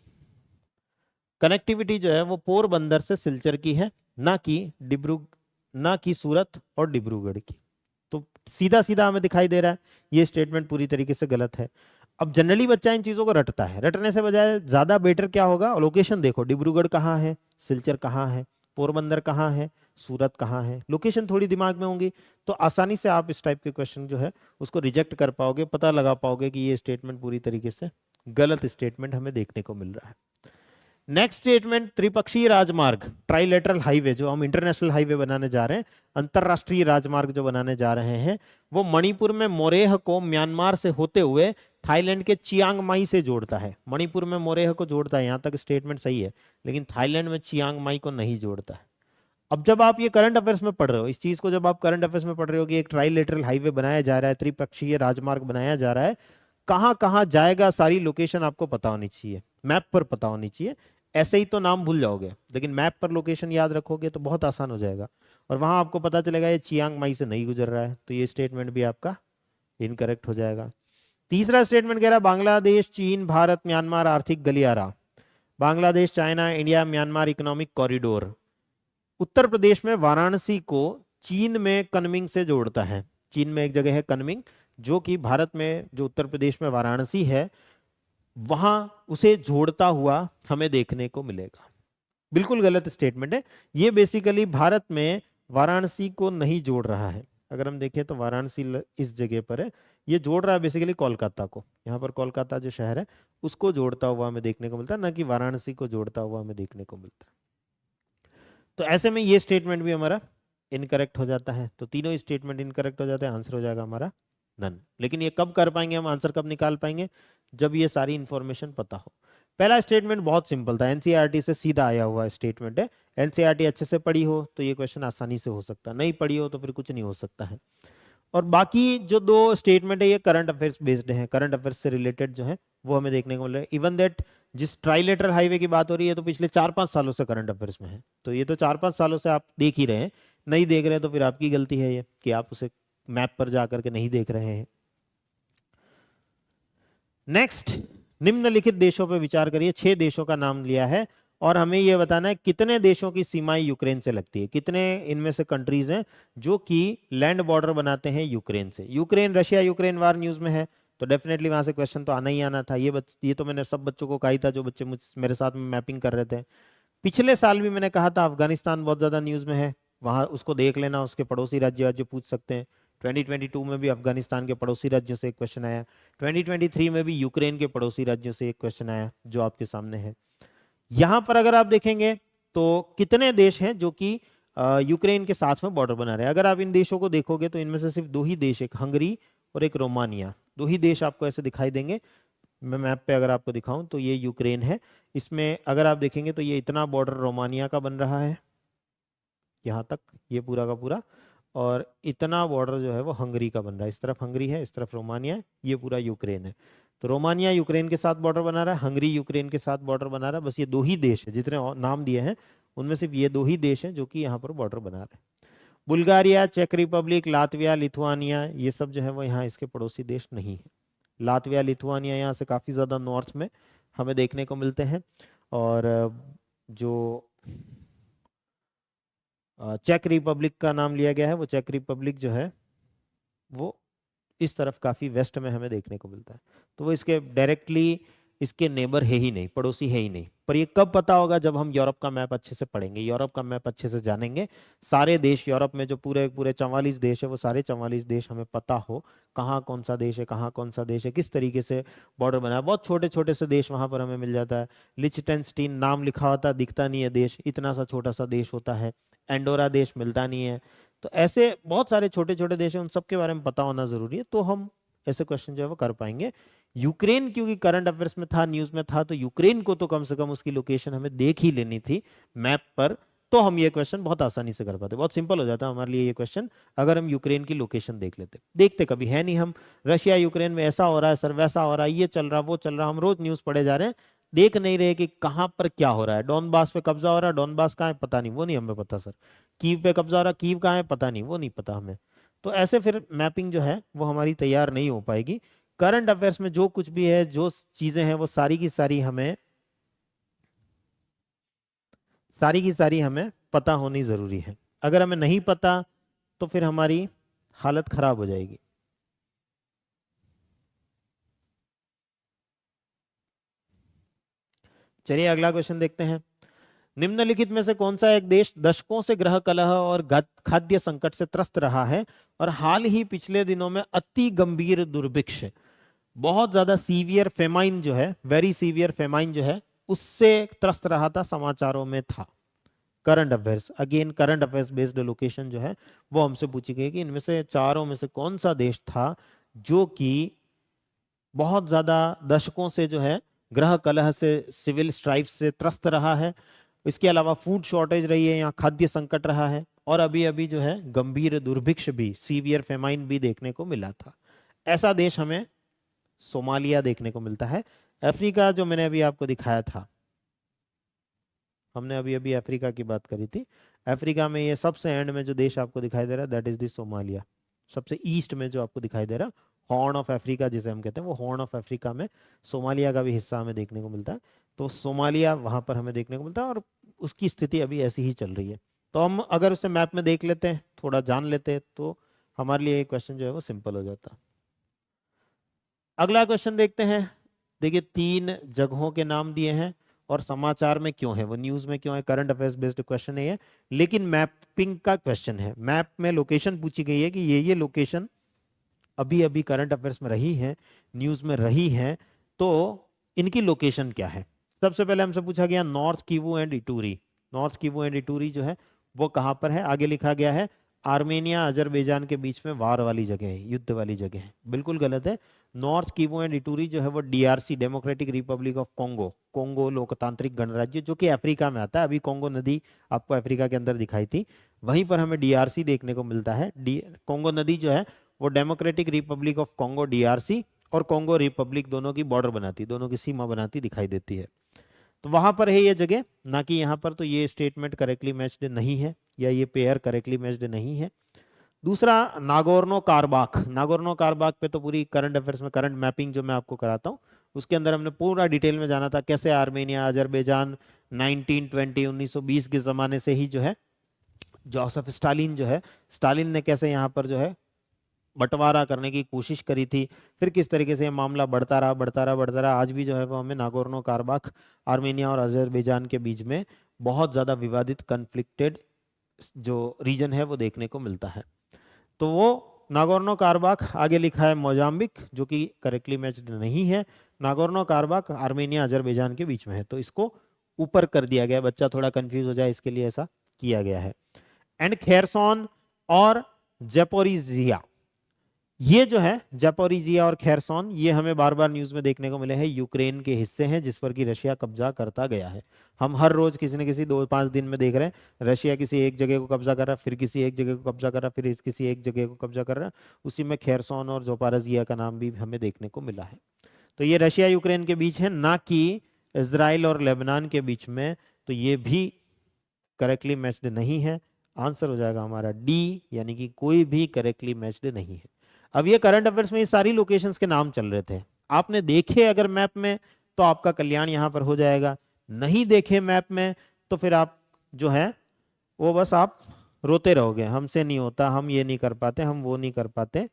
कनेक्टिविटी जो है वो पोरबंदर से सिलचर की है, ना कि सूरत और डिब्रूगढ़ की। तो सीधा सीधा हमें दिखाई दे रहा है ये स्टेटमेंट पूरी तरीके से गलत है। अब जनरली बच्चा इन चीजों को रटता है, रटने से बजाय ज्यादा बेटर क्या होगा, लोकेशन देखो, डिब्रूगढ़ कहाँ है, सिलचर कहाँ है, पोरबंदर कहाँ है, सूरत कहाँ है, लोकेशन थोड़ी दिमाग में होंगी तो आसानी से आप इस टाइप के क्वेश्चन जो है उसको रिजेक्ट कर पाओगे, पता लगा पाओगे कि ये स्टेटमेंट पूरी तरीके से गलत स्टेटमेंट हमें देखने को मिल रहा है। नेक्स्ट स्टेटमेंट, त्रिपक्षीय राजमार्ग ट्राइलेटरल हाईवे जो हम इंटरनेशनल हाईवे बनाने जा रहे हैं, अंतरराष्ट्रीय राजमार्ग जो बनाने जा रहे हैं, वो मणिपुर में मोरेह को म्यांमार से होते हुए थाईलैंड के चियांग माई से जोड़ता है। मणिपुर में मोरेह को जोड़ता है, यहां तक स्टेटमेंट सही है, लेकिन थाईलैंड में चियांग माई को नहीं जोड़ता है। अब जब आप ये करंट अफेयर्स में पढ़ रहे हो, इस चीज को जब आप करंट अफेयर्स में पढ़ रहे हो कि एक ट्राइलेटरल हाईवे बनाया जा रहा है, त्रिपक्षीय राजमार्ग बनाया जा रहा है, कहां कहां जाएगा सारी लोकेशन आपको पता होनी चाहिए, मैप पर पता होनी चाहिए। ऐसे ही तो नाम भूल जाओगे, लेकिन मैप पर लोकेशन याद रखोगे तो बहुत आसान हो जाएगा, और वहां आपको पता चलेगा ये चियांग माई से नहीं गुजर रहा है, तो ये स्टेटमेंट भी आपका इनकरेक्ट हो जाएगा। तीसरा स्टेटमेंट कह रहा है बांग्लादेश चीन भारत म्यांमार आर्थिक गलियारा, Bangladesh China India Myanmar economic corridor Uttar Pradesh में वाराणसी को चीन में कनमिंग से जोड़ता है। चीन में एक जगह है कनमिंग, जो कि भारत में जो उत्तर प्रदेश में वाराणसी है वहां उसे जोड़ता हुआ हमें देखने को मिलेगा। बिल्कुल गलत स्टेटमेंट है, ये बेसिकली भारत में वाराणसी को नहीं जोड़ रहा है। अगर हम देखें तो वाराणसी इस जगह पर है, ये जोड़ रहा है बेसिकली कोलकाता को, यहाँ पर कोलकाता जो शहर है उसको जोड़ता हुआ हमें देखने को मिलता है, ना कि वाराणसी को जोड़ता हुआ हमें देखने को मिलता है। तो ऐसे में ये स्टेटमेंट भी हमारा इनकरेक्ट हो जाता है, तो तीनों स्टेटमेंट इनकरेक्ट हो जाते हैं, आंसर हो जाएगा हमारा नन। लेकिन ये कब कर पाएंगे हम, आंसर कब निकाल पाएंगे, जब ये सारी इंफॉर्मेशन पता हो। पहला स्टेटमेंट बहुत सिंपल था, एनसीईआरटी से सीधा आया हुआ स्टेटमेंट है, एनसीईआरटी अच्छे से पढ़ी हो तो ये क्वेश्चन आसानी से हो सकता है, नहीं पढ़ी हो तो फिर कुछ नहीं हो सकता है। और बाकी जो दो स्टेटमेंट है ये करंट अफेयर्स बेस्ड है, करंट अफेयर्स से रिलेटेड जो है वो हमें देखने को मिल रहा है। इवन दैट जिस ट्राइलेटरल हाईवे की बात हो रही है तो पिछले 4-5 सालों से करंट अफेयर्स में है, तो ये तो 4-5 सालों से आप देख ही रहे हैं, नहीं देख रहे हैं तो फिर आपकी गलती है ये कि आप उसे मैप पर जाकर के नहीं देख रहे हैं। नेक्स्ट, निम्नलिखित देशों पर विचार करिए, 6 देशों का नाम लिया है और हमें यह बताना है कितने देशों की सीमाएं यूक्रेन से लगती है, कितने इनमें से कंट्रीज हैं जो कि लैंड बॉर्डर बनाते हैं यूक्रेन से। यूक्रेन रशिया यूक्रेन वार न्यूज में है तो डेफिनेटली वहां से क्वेश्चन तो आना ही आना था। ये तो मैंने सब बच्चों को कहा ही था जो बच्चे मेरे साथ में मैपिंग कर रहे थे। पिछले साल भी मैंने कहा था अफगानिस्तान बहुत ज्यादा न्यूज में है, वहां उसको देख लेना, उसके पड़ोसी राज्य पूछ सकते हैं। 2022 में भी अफगानिस्तान के पड़ोसी राज्यों से एक क्वेश्चन आया, 2023 में भी यूक्रेन के पड़ोसी राज्यों से एक क्वेश्चन आया जो आपके सामने है। यहां पर अगर आप देखेंगे तो कितने देश हैं जो कि यूक्रेन के साथ में बॉर्डर बना रहे हैं। अगर आप इन देशों को देखोगे तो इनमें से सिर्फ दो ही देश, एक हंगरी और एक रोमानिया, दो ही देश आपको ऐसे दिखाई देंगे। मैं मैप पे अगर आपको दिखाऊं तो ये यूक्रेन है, इसमें अगर आप देखेंगे तो ये इतना बॉर्डर रोमानिया का बन रहा है यहाँ तक, ये पूरा का पूरा, और इतना बॉर्डर जो है वो हंगरी का बन रहा है। इस तरफ हंगरी है, इस तरफ रोमानिया है, ये पूरा यूक्रेन है। तो रोमानिया यूक्रेन के साथ बॉर्डर बना रहा है, हंगरी यूक्रेन के साथ बॉर्डर बना रहा है। बस ये दो ही देश है, जितने नाम दिए हैं उनमें सिर्फ ये दो ही देश हैं जो कि यहाँ पर बॉर्डर बना रहे हैं। बुल्गारिया, चेक रिपब्लिक, लातविया, लिथुआनिया, ये सब जो है वो यहाँ इसके पड़ोसी देश नहीं है। लातविया लिथुआनिया यहाँ से काफ़ी ज़्यादा नॉर्थ में हमें देखने को मिलते हैं। और जो चेक रिपब्लिक का नाम लिया गया है, वो चेक रिपब्लिक जो है वो इस तरफ काफ़ी वेस्ट में हमें देखने को मिलता है। तो वो इसके डायरेक्टली इसके नेबर है ही नहीं, पड़ोसी है ही नहीं। पर ये कब पता होगा? जब हम यूरोप का मैप अच्छे से पढ़ेंगे, यूरोप का मैप अच्छे से जानेंगे, सारे देश यूरोप में जो पूरे पूरे 44 देश है, वो सारे 44 देश हमें पता हो कहाँ कौन सा देश है, कहाँ कौन सा देश है, किस तरीके से बॉर्डर बना है। बहुत छोटे छोटे से देश वहाँ पर हमें मिल जाता है। लिechtenstein नाम लिखा होता है, दिखता नहीं है देश, इतना सा छोटा सा देश होता है। एंडोरा देश मिलता नहीं है। तो ऐसे बहुत सारे छोटे छोटे देश हैं, उन सब के बारे में पता होना जरूरी है, तो हम ऐसे क्वेश्चन जो है वो कर पाएंगे। यूक्रेन क्योंकि करंट अफेयर्स में था, न्यूज में था, तो यूक्रेन को तो कम से कम उसकी लोकेशन हमें देख ही लेनी थी मैप पर, तो हम ये क्वेश्चन बहुत आसानी से कर पाते, बहुत सिंपल हो जाता हमारे लिए ये क्वेश्चन अगर हम यूक्रेन की लोकेशन देख लेते। देखते कभी है नहीं हम, रशिया यूक्रेन में ऐसा हो रहा है सर, वैसा हो रहा है, ये चल रहा, वो चल रहा, हम रोज न्यूज पढ़े जा रहे हैं, देख नहीं रहे कि कहाँ पर क्या हो रहा है। डॉनबास पे कब्जा हो रहा है, डॉनबास कहाँ है पता नहीं, वो नहीं हमें पता सर। कीव पे कब्जा हो रहा है, कीव कहाँ है पता नहीं, वो नहीं पता हमें। तो ऐसे फिर मैपिंग जो है वो हमारी तैयार नहीं हो पाएगी। करंट अफेयर्स में जो कुछ भी है, जो चीजें हैं, वो सारी की सारी हमें पता होनी जरूरी है। अगर हमें नहीं पता तो फिर हमारी हालत खराब हो जाएगी। चलिए अगला क्वेश्चन देखते हैं। निम्नलिखित में से कौन सा एक देश दशकों से गृह कलह और खाद्य संकट से त्रस्त रहा है और हाल ही पिछले दिनों में अति गंभीर दुर्भिक्ष, बहुत ज्यादा सीवियर फेमाइन जो है, वेरी सीवियर फेमाइन जो है, उससे त्रस्त रहा था, समाचारों में था। Current affairs, again current affairs based location जो है वो हमसे पूछी गई कि इनमें से चारों में से कौन सा देश था जो कि बहुत ज्यादा दशकों से जो है गृह कलह से, सिविल स्ट्राइफ से त्रस्त रहा है। इसके अलावा फूड शॉर्टेज रही है, यहाँ खाद्य संकट रहा है, और अभी अभी जो है गंभीर दुर्भिक्ष भी, सीवियर फेमाइन भी देखने को मिला था। ऐसा देश हमें सोमालिया देखने को मिलता है। अफ्रीका जो मैंने अभी आपको दिखाया था, हमने अभी अभी अफ्रीका की बात करी थी, अफ्रीका में ये सबसे एंड में जो देश आपको दिखाई दे रहा है दैट इज द सोमालिया। सबसे ईस्ट में जो आपको दिखाई दे रहा, हॉर्न ऑफ अफ्रीका जिसे हम कहते हैं, वो हॉर्न ऑफ अफ्रीका में सोमालिया का भी हिस्सा हमें देखने को मिलता है। तो सोमालिया वहां पर हमें देखने को मिलता है और उसकी स्थिति अभी ऐसी ही चल रही है। तो हम अगर उसे मैप में देख लेते हैं, थोड़ा जान लेते हैं, तो हमारे लिए ये क्वेश्चन जो है वो सिंपल हो जाता। अगला क्वेश्चन देखते हैं। देखिए 3 जगहों के नाम दिए हैं और समाचार में क्यों है, वो न्यूज में क्यों है, करंट अफेयर्स बेस्ड क्वेश्चन है ये, लेकिन मैपिंग का क्वेश्चन है। मैप में लोकेशन पूछी गई है कि ये लोकेशन अभी अभी करंट अफेयर्स में रही है, न्यूज में रही है, तो इनकी लोकेशन क्या है। सबसे पहले हमसे पूछा गया north Kivu and इटूरी। North Kivu and इटूरी जो है वो कहां पर है, आगे लिखा गया है आर्मेनिया अजरबैजान के बीच में वार वाली जगह है, युद्ध वाली जगह है। बिल्कुल गलत है। नॉर्थ किवू एंड इटूरी जो है वो DRC, democratic Republic of Congo, Congo लोकतांत्रिक गणराज्य, जो कि अफ्रीका में आता है। अभी कोंगो नदी आपको अफ्रीका के अंदर दिखाई थी, वहीं पर हमें डीआरसी देखने को मिलता है। कोंगो नदी जो है वो democratic Republic of Congo DRC और कोंगो रिपब्लिक दोनों की बॉर्डर बनाती, दोनों की सीमा बनाती दिखाई देती है। तो वहां पर है ये जगह, ना कि यहाँ पर। तो ये स्टेटमेंट करेक्टली मैच्ड नहीं है, या ये पेयर करेक्टली मैच्ड नहीं है। दूसरा नागोर्नो कारबाख, नागोर्नो कारबाख पे तो पूरी करंट अफेयर्स में करंट मैपिंग जो मैं आपको कराता हूँ उसके अंदर हमने पूरा डिटेल में जाना था कैसे आर्मेनिया अजरबैजान 1920 के जमाने से ही जो है जोसेफ स्टालिन जो है, स्टालिन ने कैसे यहाँ पर जो है बंटवारा करने की कोशिश करी थी, फिर किस तरीके से ये मामला बढ़ता रहा बढ़ता रहा बढ़ता रहा, आज भी जो है वो हमें नागोर्नो कारबाख आर्मेनिया और अजरबैजान के बीच में बहुत ज़्यादा विवादित कन्फ्लिक्टेड जो रीजन है वो देखने को मिलता है। तो वो नागोर्नो कारबाख, आगे लिखा है मोजाम्बिक, जो कि करेक्टली मैच्ड नहीं है। नागोर्नो कारबाख आर्मेनिया अजरबैजान के बीच में है, तो इसको ऊपर कर दिया गया, बच्चा थोड़ा कंफ्यूज हो जाए इसके लिए ऐसा किया गया है। एंड खेरसॉन और ज़ैपोरिज़िया। ये जो है ज़ैपोरिज़िया और खेरसॉन, ये हमें बार बार न्यूज में देखने को मिले हैं, यूक्रेन के हिस्से हैं जिस पर कि रशिया कब्जा करता गया है। हम हर रोज किसी न किसी 2-5 दिन में देख रहे हैं रशिया किसी एक जगह को कब्जा कर रहा है, फिर किसी एक जगह को कब्जा कर रहा है, फिर किसी एक जगह को कब्जा कर रहा है। उसी में खेरसॉन और ज़ैपोरिज़िया का नाम भी हमें देखने को मिला है। तो ये रशिया यूक्रेन के बीच है, ना कि इजराइल और लेबनान के बीच में। तो ये भी करेक्टली मैच्ड नहीं है। आंसर हो जाएगा हमारा डी, यानी कि कोई भी करेक्टली मैच्ड नहीं है। अब ये करंट अफेयर्स में ये सारी लोकेशंस के नाम चल रहे थे, आपने देखे अगर मैप में तो आपका कल्याण यहां पर हो जाएगा, नहीं देखे मैप में तो फिर आप जो है वो बस आप रोते रहोगे, हमसे नहीं होता, हम ये नहीं कर पाते, हम वो नहीं कर पाते।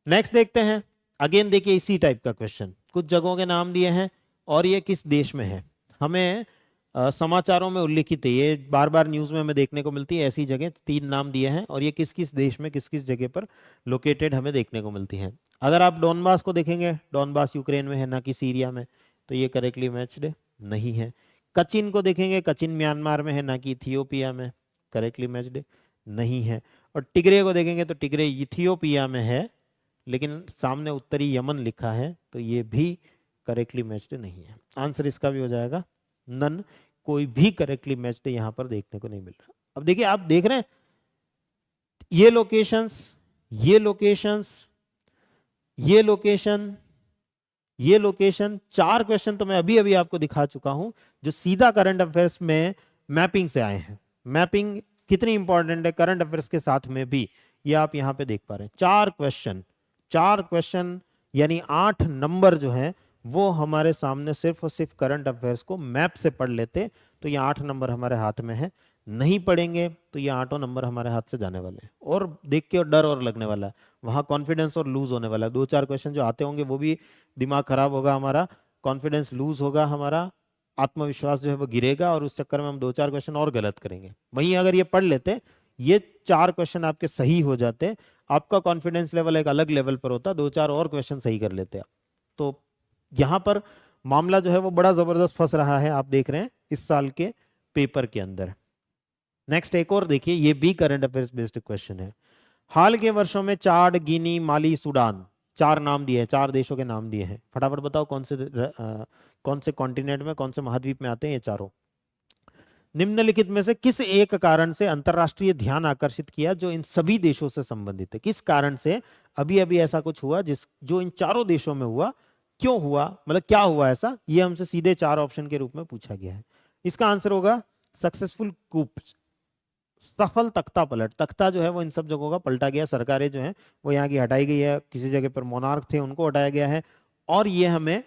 नेक्स्ट देखते हैं। अगेन देखिए इसी टाइप का क्वेश्चन, कुछ जगहों के नाम दिए हैं और ये किस देश में है। हमें समाचारों में उल्लिखित है, ये बार बार न्यूज में हमें देखने को मिलती है ऐसी जगह, 3 नाम दिए हैं और ये किस किस देश में किस किस जगह पर लोकेटेड हमें देखने को मिलती है। अगर आप डॉनबास को देखेंगे, डॉनबास यूक्रेन में है ना कि सीरिया में, तो ये करेक्टली मैच्ड नहीं है। कचिन को देखेंगे, कचिन म्यांमार में है ना कि इथियोपिया में, करेक्टली मैच्ड नहीं है। और टिग्रे को देखेंगे तो टिग्रे इथियोपिया में है लेकिन सामने उत्तरी यमन लिखा है, तो ये भी करेक्टली मैच्ड नहीं है। आंसर इसका भी हो जाएगा नन, कोई भी करेक्टली मैच्ड यहां पर देखने को नहीं मिल रहा। अब देखिए आप देख रहे हैं ये लोकेशंस, ये लोकेशंस, ये लोकेशन, ये लोकेशन, 4 क्वेश्चन तो मैं अभी अभी आपको दिखा चुका हूं जो सीधा करंट अफेयर्स में मैपिंग से आए हैं। मैपिंग कितनी इंपॉर्टेंट है करंट अफेयर्स के साथ में भी, ये आप यहां पे देख पा रहे हैं। 4 क्वेश्चन, 4 क्वेश्चन यानी 8 नंबर जो है वो हमारे सामने सिर्फ और सिर्फ करंट अफेयर्स को मैप से पढ़ लेते तो ये 8 नंबर हमारे हाथ में है। नहीं पढ़ेंगे तो ये 8 नंबर हमारे हाथ से जाने वाले हैं और देख के और डर और लगने वाला है, वहां कॉन्फिडेंस और लूज होने वाला है। 2-4 क्वेश्चन जो आते होंगे वो भी दिमाग खराब होगा हमारा, कॉन्फिडेंस लूज होगा हमारा, आत्मविश्वास जो है वो गिरेगा और उस चक्कर में हम 2-4 क्वेश्चन और गलत करेंगे। वहीं अगर ये पढ़ लेते, ये 4 क्वेश्चन आपके सही हो जाते, आपका कॉन्फिडेंस लेवल एक अलग लेवल पर होता, 2-4 और क्वेश्चन सही कर लेते आप। तो यहां पर मामला जो है वो बड़ा जबरदस्त फंस रहा है, आप देख रहे हैं इस साल के पेपर के अंदर। नेक्स्ट एक और देखिए, ये भी करंट अफेयर्स बेस्ड क्वेश्चन है। हाल के वर्षों में चाड, गिनी, माली, सूडान, 4 नाम दिए हैं, 4 देशों के नाम दिए हैं। फटाफट बताओ कौन से कॉन्टिनेंट में, कौन से महाद्वीप में आते हैं ये चारों। निम्नलिखित में से किस एक कारण से अंतरराष्ट्रीय ध्यान आकर्षित किया जो इन सभी देशों से संबंधित है। किस कारण से अभी अभी ऐसा कुछ हुआ जो इन चारों देशों में हुआ, क्यों हुआ, मतलब क्या हुआ ऐसा, ये हमसे सीधे 4 ऑप्शन के रूप में पूछा गया है। इसका आंसर होगा सक्सेसफुल कूप, सफल तख्ता पलट। तख्ता जो है वो इन सब जगहों का पलटा गया, सरकारें जो है वो यहाँ की हटाई गई है, किसी जगह पर मोनार्क थे उनको हटाया गया है, और ये हमें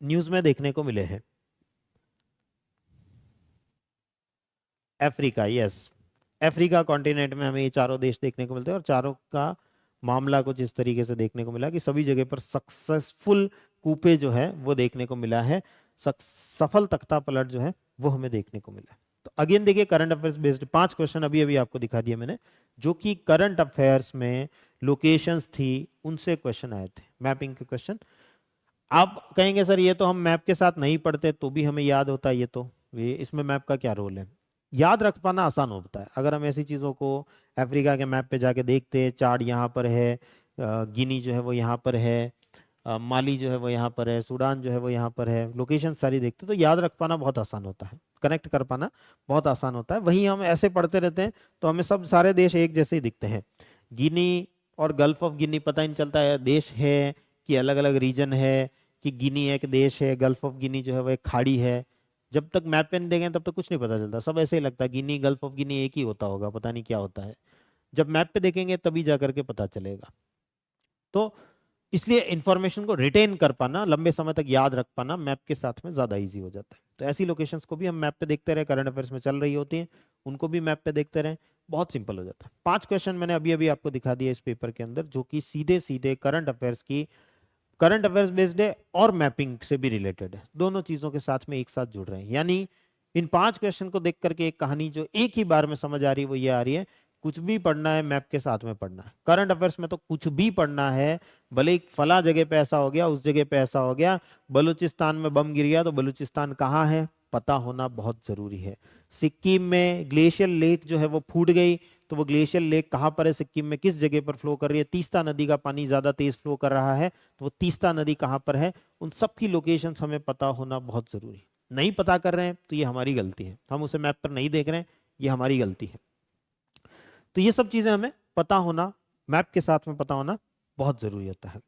न्यूज में देखने को मिले हैं। अफ्रीका, यस, अफ्रीका कॉन्टिनेंट में हमें ये चारों देश देखने को मिलते हैं और चारों का मामला कुछ इस तरीके से देखने को मिला कि सभी जगह पर सक्सेसफुल कूपे जो है वो देखने को मिला है, सफल तख्ता पलट जो है वो हमें देखने को मिला है। तो अगेन देखिए करंट अफेयर्स बेस्ड 5 क्वेश्चन अभी अभी आपको दिखा दिया मैंने, जो कि करंट अफेयर्स में लोकेशंस थी उनसे क्वेश्चन आए थे, मैपिंग के क्वेश्चन। आप कहेंगे सर ये तो हम मैप के साथ नहीं पढ़ते तो भी हमें याद होता है, ये तो इसमें मैप का क्या रोल है। याद रख पाना आसान होता है अगर हम ऐसी चीज़ों को अफ्रीका के मैप पे जाके देखते हैं, चार्ट यहाँ पर है, गिनी जो है वो यहाँ पर है, माली जो है वो यहाँ पर है, सूडान जो है वो यहाँ पर है, लोकेशन सारी देखते तो याद रख पाना बहुत आसान होता है, कनेक्ट कर पाना बहुत आसान होता है। वहीं हम ऐसे पढ़ते रहते हैं तो हमें सब सारे देश एक जैसे ही दिखते हैं। गिनी और गल्फ ऑफ गिनी पता ही नहीं चलता है देश है कि अलग अलग रीजन है, कि गिनी एक देश है, गल्फ ऑफ गिनी जो है वो एक खाड़ी है। जब तक मैप पे नहीं देखें तब तक कुछ नहीं पता चलता, सब ऐसे ही लगता है गिनी गल्फ ऑफ गिनी एक ही होता होगा, पता नहीं क्या होता है। जब मैप पे देखेंगे तभी जा करके पता चलेगा। तो इसलिए इंफॉर्मेशन को रिटेन कर पाना, लंबे समय तक याद रख पाना मैप के साथ में ज्यादा इजी हो जाता है। तो ऐसी लोकेशंस को भी हम मैप पे देखते रहे, करंट अफेयर्स में चल रही होती हैं उनको भी मैप पे देखते रहे, बहुत सिंपल हो जाता है। 5 क्वेश्चन मैंने अभी अभी आपको दिखा दिया इस पेपर के अंदर, जो कि सीधे सीधे करंट अफेयर्स बेस्ड है और मैपिंग से भी रिलेटेड है, दोनों चीजों के साथ में एक साथ जुड़ रहे हैं। यानी इन 5 क्वेश्चन को देख करके एक कहानी जो एक ही बार में समझ आ रही है वो ये आ रही है, कुछ भी पढ़ना है मैप के साथ में पढ़ना है। करंट अफेयर्स में तो कुछ भी पढ़ना है, भले एक फला जगह पे ऐसा हो गया, उस जगह पे ऐसा हो गया, बलूचिस्तान में बम गिर गया तो बलूचिस्तान कहाँ है पता होना बहुत जरूरी है। सिक्किम में ग्लेशियल लेक जो है वो फूट गई, तो वो ग्लेशियल लेक कहाँ पर है, सिक्किम में किस जगह पर फ्लो कर रही है, तीस्ता नदी का पानी ज्यादा तेज फ्लो कर रहा है तो वो तीस्ता नदी कहाँ पर है, उन सब की लोकेशन हमें पता होना बहुत जरूरी है। नहीं पता कर रहे हैं तो ये हमारी गलती है, हम उसे मैप पर नहीं देख रहे हैं, ये हमारी गलती है। तो ये सब चीजें हमें पता होना, मैप के साथ में पता होना बहुत जरूरी होता है।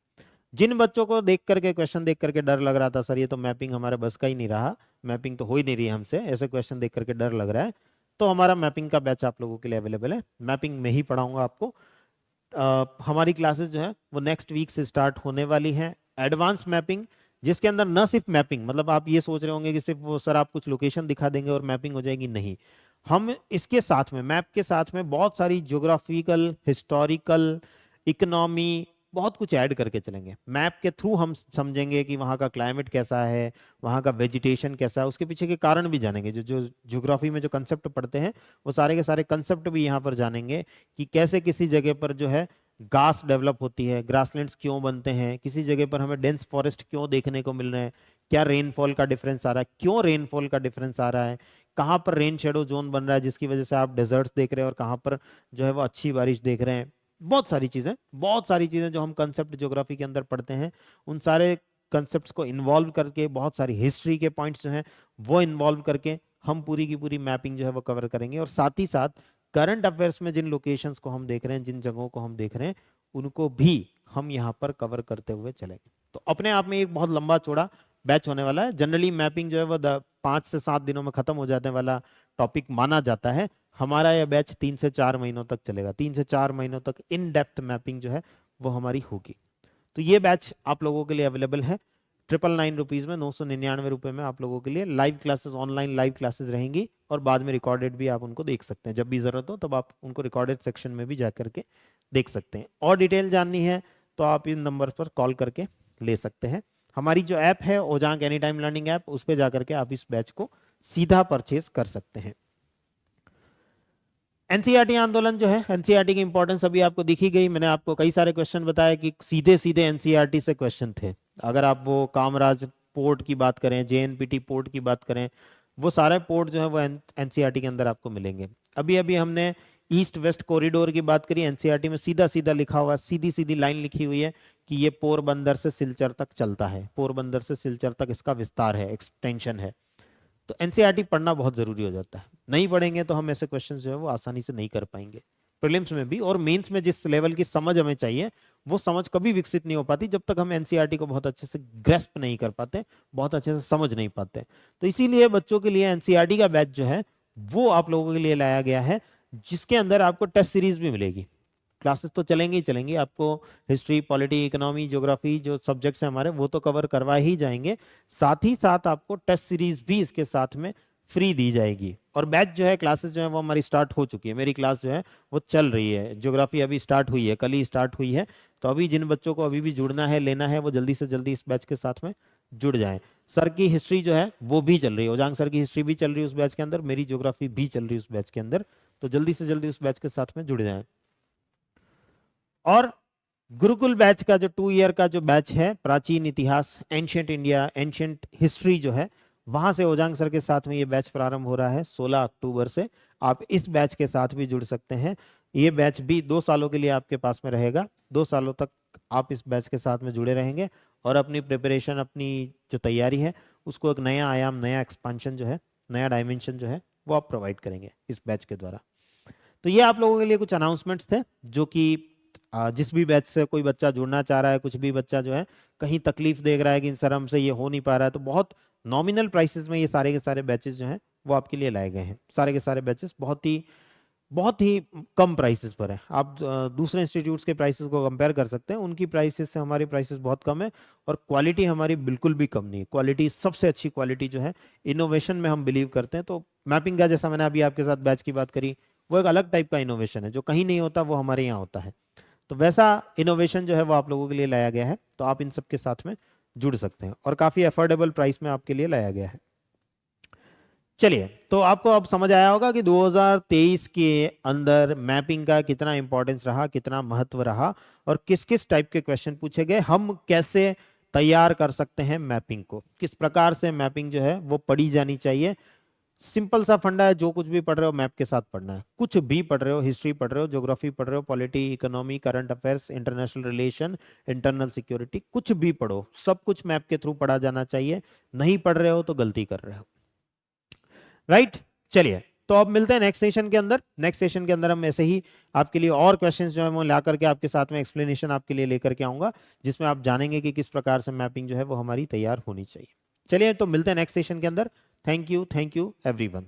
जिन बच्चों को देख करके क्वेश्चन देख करके डर लग रहा था सर ये तो मैपिंग हमारे बस का ही नहीं रहा, मैपिंग तो हो ही नहीं रही हमसे, ऐसे क्वेश्चन देख करके डर लग रहा है, तो हमारा मैपिंग का बैच आप लोगों के लिए अवेलेबल है। मैपिंग में ही पढ़ाऊंगा आपको। हमारी क्लासेस जो है वो नेक्स्ट वीक से स्टार्ट होने वाली हैं। एडवांस मैपिंग, जिसके अंदर न सिर्फ मैपिंग, मतलब आप ये सोच रहे होंगे कि सिर्फ वो सर आप कुछ लोकेशन दिखा देंगे और मैपिंग हो जाएगी, नहीं, हम इसके साथ में मैप के साथ में बहुत सारी ज्योग्राफिकल, हिस्टोरिकल, इकोनॉमी, बहुत कुछ ऐड करके चलेंगे। मैप के थ्रू हम समझेंगे कि वहाँ का क्लाइमेट कैसा है, वहाँ का वेजिटेशन कैसा है, उसके पीछे के कारण भी जानेंगे। जो जो ज्योग्राफी में जो कंसेप्ट पढ़ते हैं वो सारे के सारे कंसेप्ट भी यहाँ पर जानेंगे कि कैसे किसी जगह पर जो है घास डेवलप होती है, ग्रासलैंड्स क्यों बनते हैं, किसी जगह पर हमें डेंस फॉरेस्ट क्यों देखने को मिल रहे हैं, क्या रेनफॉल का डिफरेंस आ रहा है, क्यों रेनफॉल का डिफरेंस आ रहा है, कहाँ पर रेन शेडो जोन बन रहा है जिसकी वजह से आप डेजर्ट्स देख रहे हैं और कहाँ पर जो है वो अच्छी बारिश देख रहे हैं। बहुत सारी चीजें जो हम कंसेप्ट ज्योग्राफी के अंदर पढ़ते हैं, उन सारे कंसेप्ट्स को इन्वॉल्व करके, बहुत सारी हिस्ट्री के पॉइंट्स जो हैं वो इन्वॉल्व करके हम पूरी की पूरी मैपिंग जो है वो कवर करेंगे। और साथ ही साथ करंट अफेयर्स में जिन लोकेशंस को हम देख रहे हैं, जिन जगहों को हम देख रहे हैं, उनको भी हम यहाँ पर कवर करते हुए चलेंगे। तो अपने आप में एक बहुत लंबा चौड़ा बैच होने वाला है। जनरली मैपिंग जो है वो 5 से 7 दिनों में खत्म हो जाने वाला टॉपिक माना जाता है। हमारा यह बैच 3 से 4 महीनों तक चलेगा। 3 से 4 महीनों तक इन डेप्थ मैपिंग जो है वो हमारी होगी। तो ये बैच आप लोगों के लिए अवेलेबल है 999 रुपीज में, 999 रुपए में आप लोगों के लिए live classes, online live classes रहेंगी और बाद में रिकॉर्डेड भी आप उनको देख सकते हैं। जब भी जरूरत हो तब आप उनको रिकॉर्डेड सेक्शन में भी जा करके देख सकते हैं। और डिटेल जाननी है तो आप इन नंबर पर कॉल करके ले सकते हैं। हमारी जो ऐप है ओजांग एनी टाइम लर्निंग ऐप, उस पर जाकर के आप इस बैच को सीधा परचेज कर सकते हैं। एनसीईआरटी आंदोलन जो है, एनसीईआरटी की इंपॉर्टेंस अभी आपको दिखी गई। मैंने आपको कई सारे क्वेश्चन बताया कि सीधे सीधे एनसीईआरटी से क्वेश्चन थे। अगर आप वो कामराज पोर्ट की बात करें, जेएनपीटी पोर्ट की बात करें, वो सारे पोर्ट जो है वो एनसीईआरटी के अंदर आपको मिलेंगे। अभी अभी हमने ईस्ट वेस्ट कॉरिडोर की बात करी, एनसीईआरटी में सीधा सीधा लिखा हुआ, सीधी सीधी लाइन लिखी हुई है कि ये पोरबंदर से सिलचर तक चलता है, पोरबंदर से सिलचर तक इसका विस्तार है, एक्सटेंशन है। तो एनसीईआरटी पढ़ना बहुत जरूरी हो जाता है। नहीं पढ़ेंगे तो हम ऐसे क्वेश्चन जो है वो आसानी से नहीं कर पाएंगे। प्रीलिम्स में भी और मेंस में जिस लेवल की समझ हमें चाहिए वो समझ कभी विकसित नहीं हो पाती जब तक हम एनसीईआरटी को बहुत अच्छे से ग्रेस्प नहीं कर पाते, बहुत अच्छे से समझ नहीं पाते। तो इसीलिए बच्चों के लिए एनसीईआरटी का बैच जो है वो आप लोगों के लिए लाया गया है, जिसके अंदर आपको टेस्ट सीरीज भी मिलेगी। क्लासेस तो चलेंगी ही चलेंगी, आपको हिस्ट्री, पॉलिटी, इकोनॉमी, ज्योग्राफी जो सब्जेक्ट्स हैं हमारे वो तो कवर करवा ही जाएंगे, साथ ही साथ आपको टेस्ट सीरीज भी इसके साथ में फ्री दी जाएगी। और बैच जो है, क्लासेस जो है वो हमारी स्टार्ट हो चुकी है। मेरी क्लास जो है वो चल रही है, ज्योग्राफी अभी स्टार्ट हुई है, कल ही स्टार्ट हुई है। तो अभी जिन बच्चों को अभी भी जुड़ना है, लेना है, वो जल्दी से जल्दी इस बैच के साथ में जुड़ जाएं। सर की हिस्ट्री जो है वो भी चल रही है, ओजांग सर की हिस्ट्री भी चल रही है उस बैच के अंदर, मेरी ज्योग्राफी भी चल रही है उस बैच के अंदर। तो जल्दी से जल्दी उस बैच के साथ में जुड़ जाएं। और गुरुकुल बैच का जो 2 ईयर का जो बैच है, प्राचीन इतिहास, एंशियंट इंडिया, एंशियंट हिस्ट्री जो है, वहां से ओजांग सर के साथ में ये बैच प्रारंभ हो रहा है 16 अक्टूबर से। आप इस बैच के साथ भी जुड़ सकते हैं। ये बैच भी 2 सालों के लिए आपके पास में रहेगा। 2 सालों तक आप इस बैच के साथ में जुड़े रहेंगे और अपनी प्रिपरेशन, अपनी जो तैयारी है उसको एक नया आयाम, नया एक्सपांशन जो है, नया डायमेंशन जो है वो आप प्रोवाइड करेंगे इस बैच के द्वारा। तो ये आप लोगों के लिए कुछ अनाउंसमेंट्स थे, जो कि जिस भी बैच से कोई बच्चा जुड़ना चाह रहा है, कुछ भी बच्चा जो है कहीं तकलीफ देख रहा है कि सर हमसे ये हो नहीं पा रहा है, तो बहुत नॉमिनल प्राइसेस में ये सारे के सारे बैचेस जो हैं वो आपके लिए लाए गए हैं। सारे के सारे बैचेस बहुत ही कम प्राइसेस पर है। आप दूसरे इंस्टीट्यूट्स के प्राइसेस को कंपेयर कर सकते हैं, उनकी प्राइसेस से हमारी प्राइसेस बहुत कम है और क्वालिटी हमारी बिल्कुल भी कम नहीं है। क्वालिटी, सबसे अच्छी क्वालिटी जो है, इनोवेशन में हम बिलीव करते हैं। तो मैपिंग का, जैसा मैंने अभी आपके साथ बैच की बात करी, वो एक अलग टाइप का इनोवेशन है, जो कहीं नहीं होता वो हमारे यहाँ होता है। तो वैसा इनोवेशन जो है वो आप लोगों के लिए लाया गया है। तो आप इन सब के साथ में जुड़ सकते हैं और काफ़ी अफोर्डेबल प्राइस में आपके लिए लाया गया है। चलिए, तो आपको अब समझ आया होगा कि 2023 के अंदर मैपिंग का कितना इंपॉर्टेंस रहा, कितना महत्व रहा, और किस किस टाइप के क्वेश्चन पूछे गए, हम कैसे तैयार कर सकते हैं मैपिंग को, किस प्रकार से मैपिंग जो है वो पढ़ी जानी चाहिए। सिंपल सा फंडा है, जो कुछ भी पढ़ रहे हो मैप के साथ पढ़ना है। कुछ भी पढ़ रहे हो, हिस्ट्री पढ़ रहे हो, ज्योग्राफी पढ़ रहे हो, polity, economy, current affairs, international relation, internal security, कुछ भी पढ़ो, सब कुछ मैप के थ्रू पढ़ा जाना चाहिए। नहीं पढ़ रहे हो तो गलती कर रहे हो, राइट। चलिए, तो अब मिलते हैं नेक्स्ट सेशन के अंदर। नेक्स्ट सेशन के अंदर हम ऐसे ही आपके लिए और क्वेश्चंस जो है वो ला करके आपके साथ में एक्सप्लेनेशन आपके लिए लेकर के आऊंगा, जिसमें आप जानेंगे कि किस प्रकार से मैपिंग जो है वो हमारी तैयार होनी चाहिए। चलिए, तो मिलते हैं नेक्स्ट सेशन के अंदर। Thank you everyone.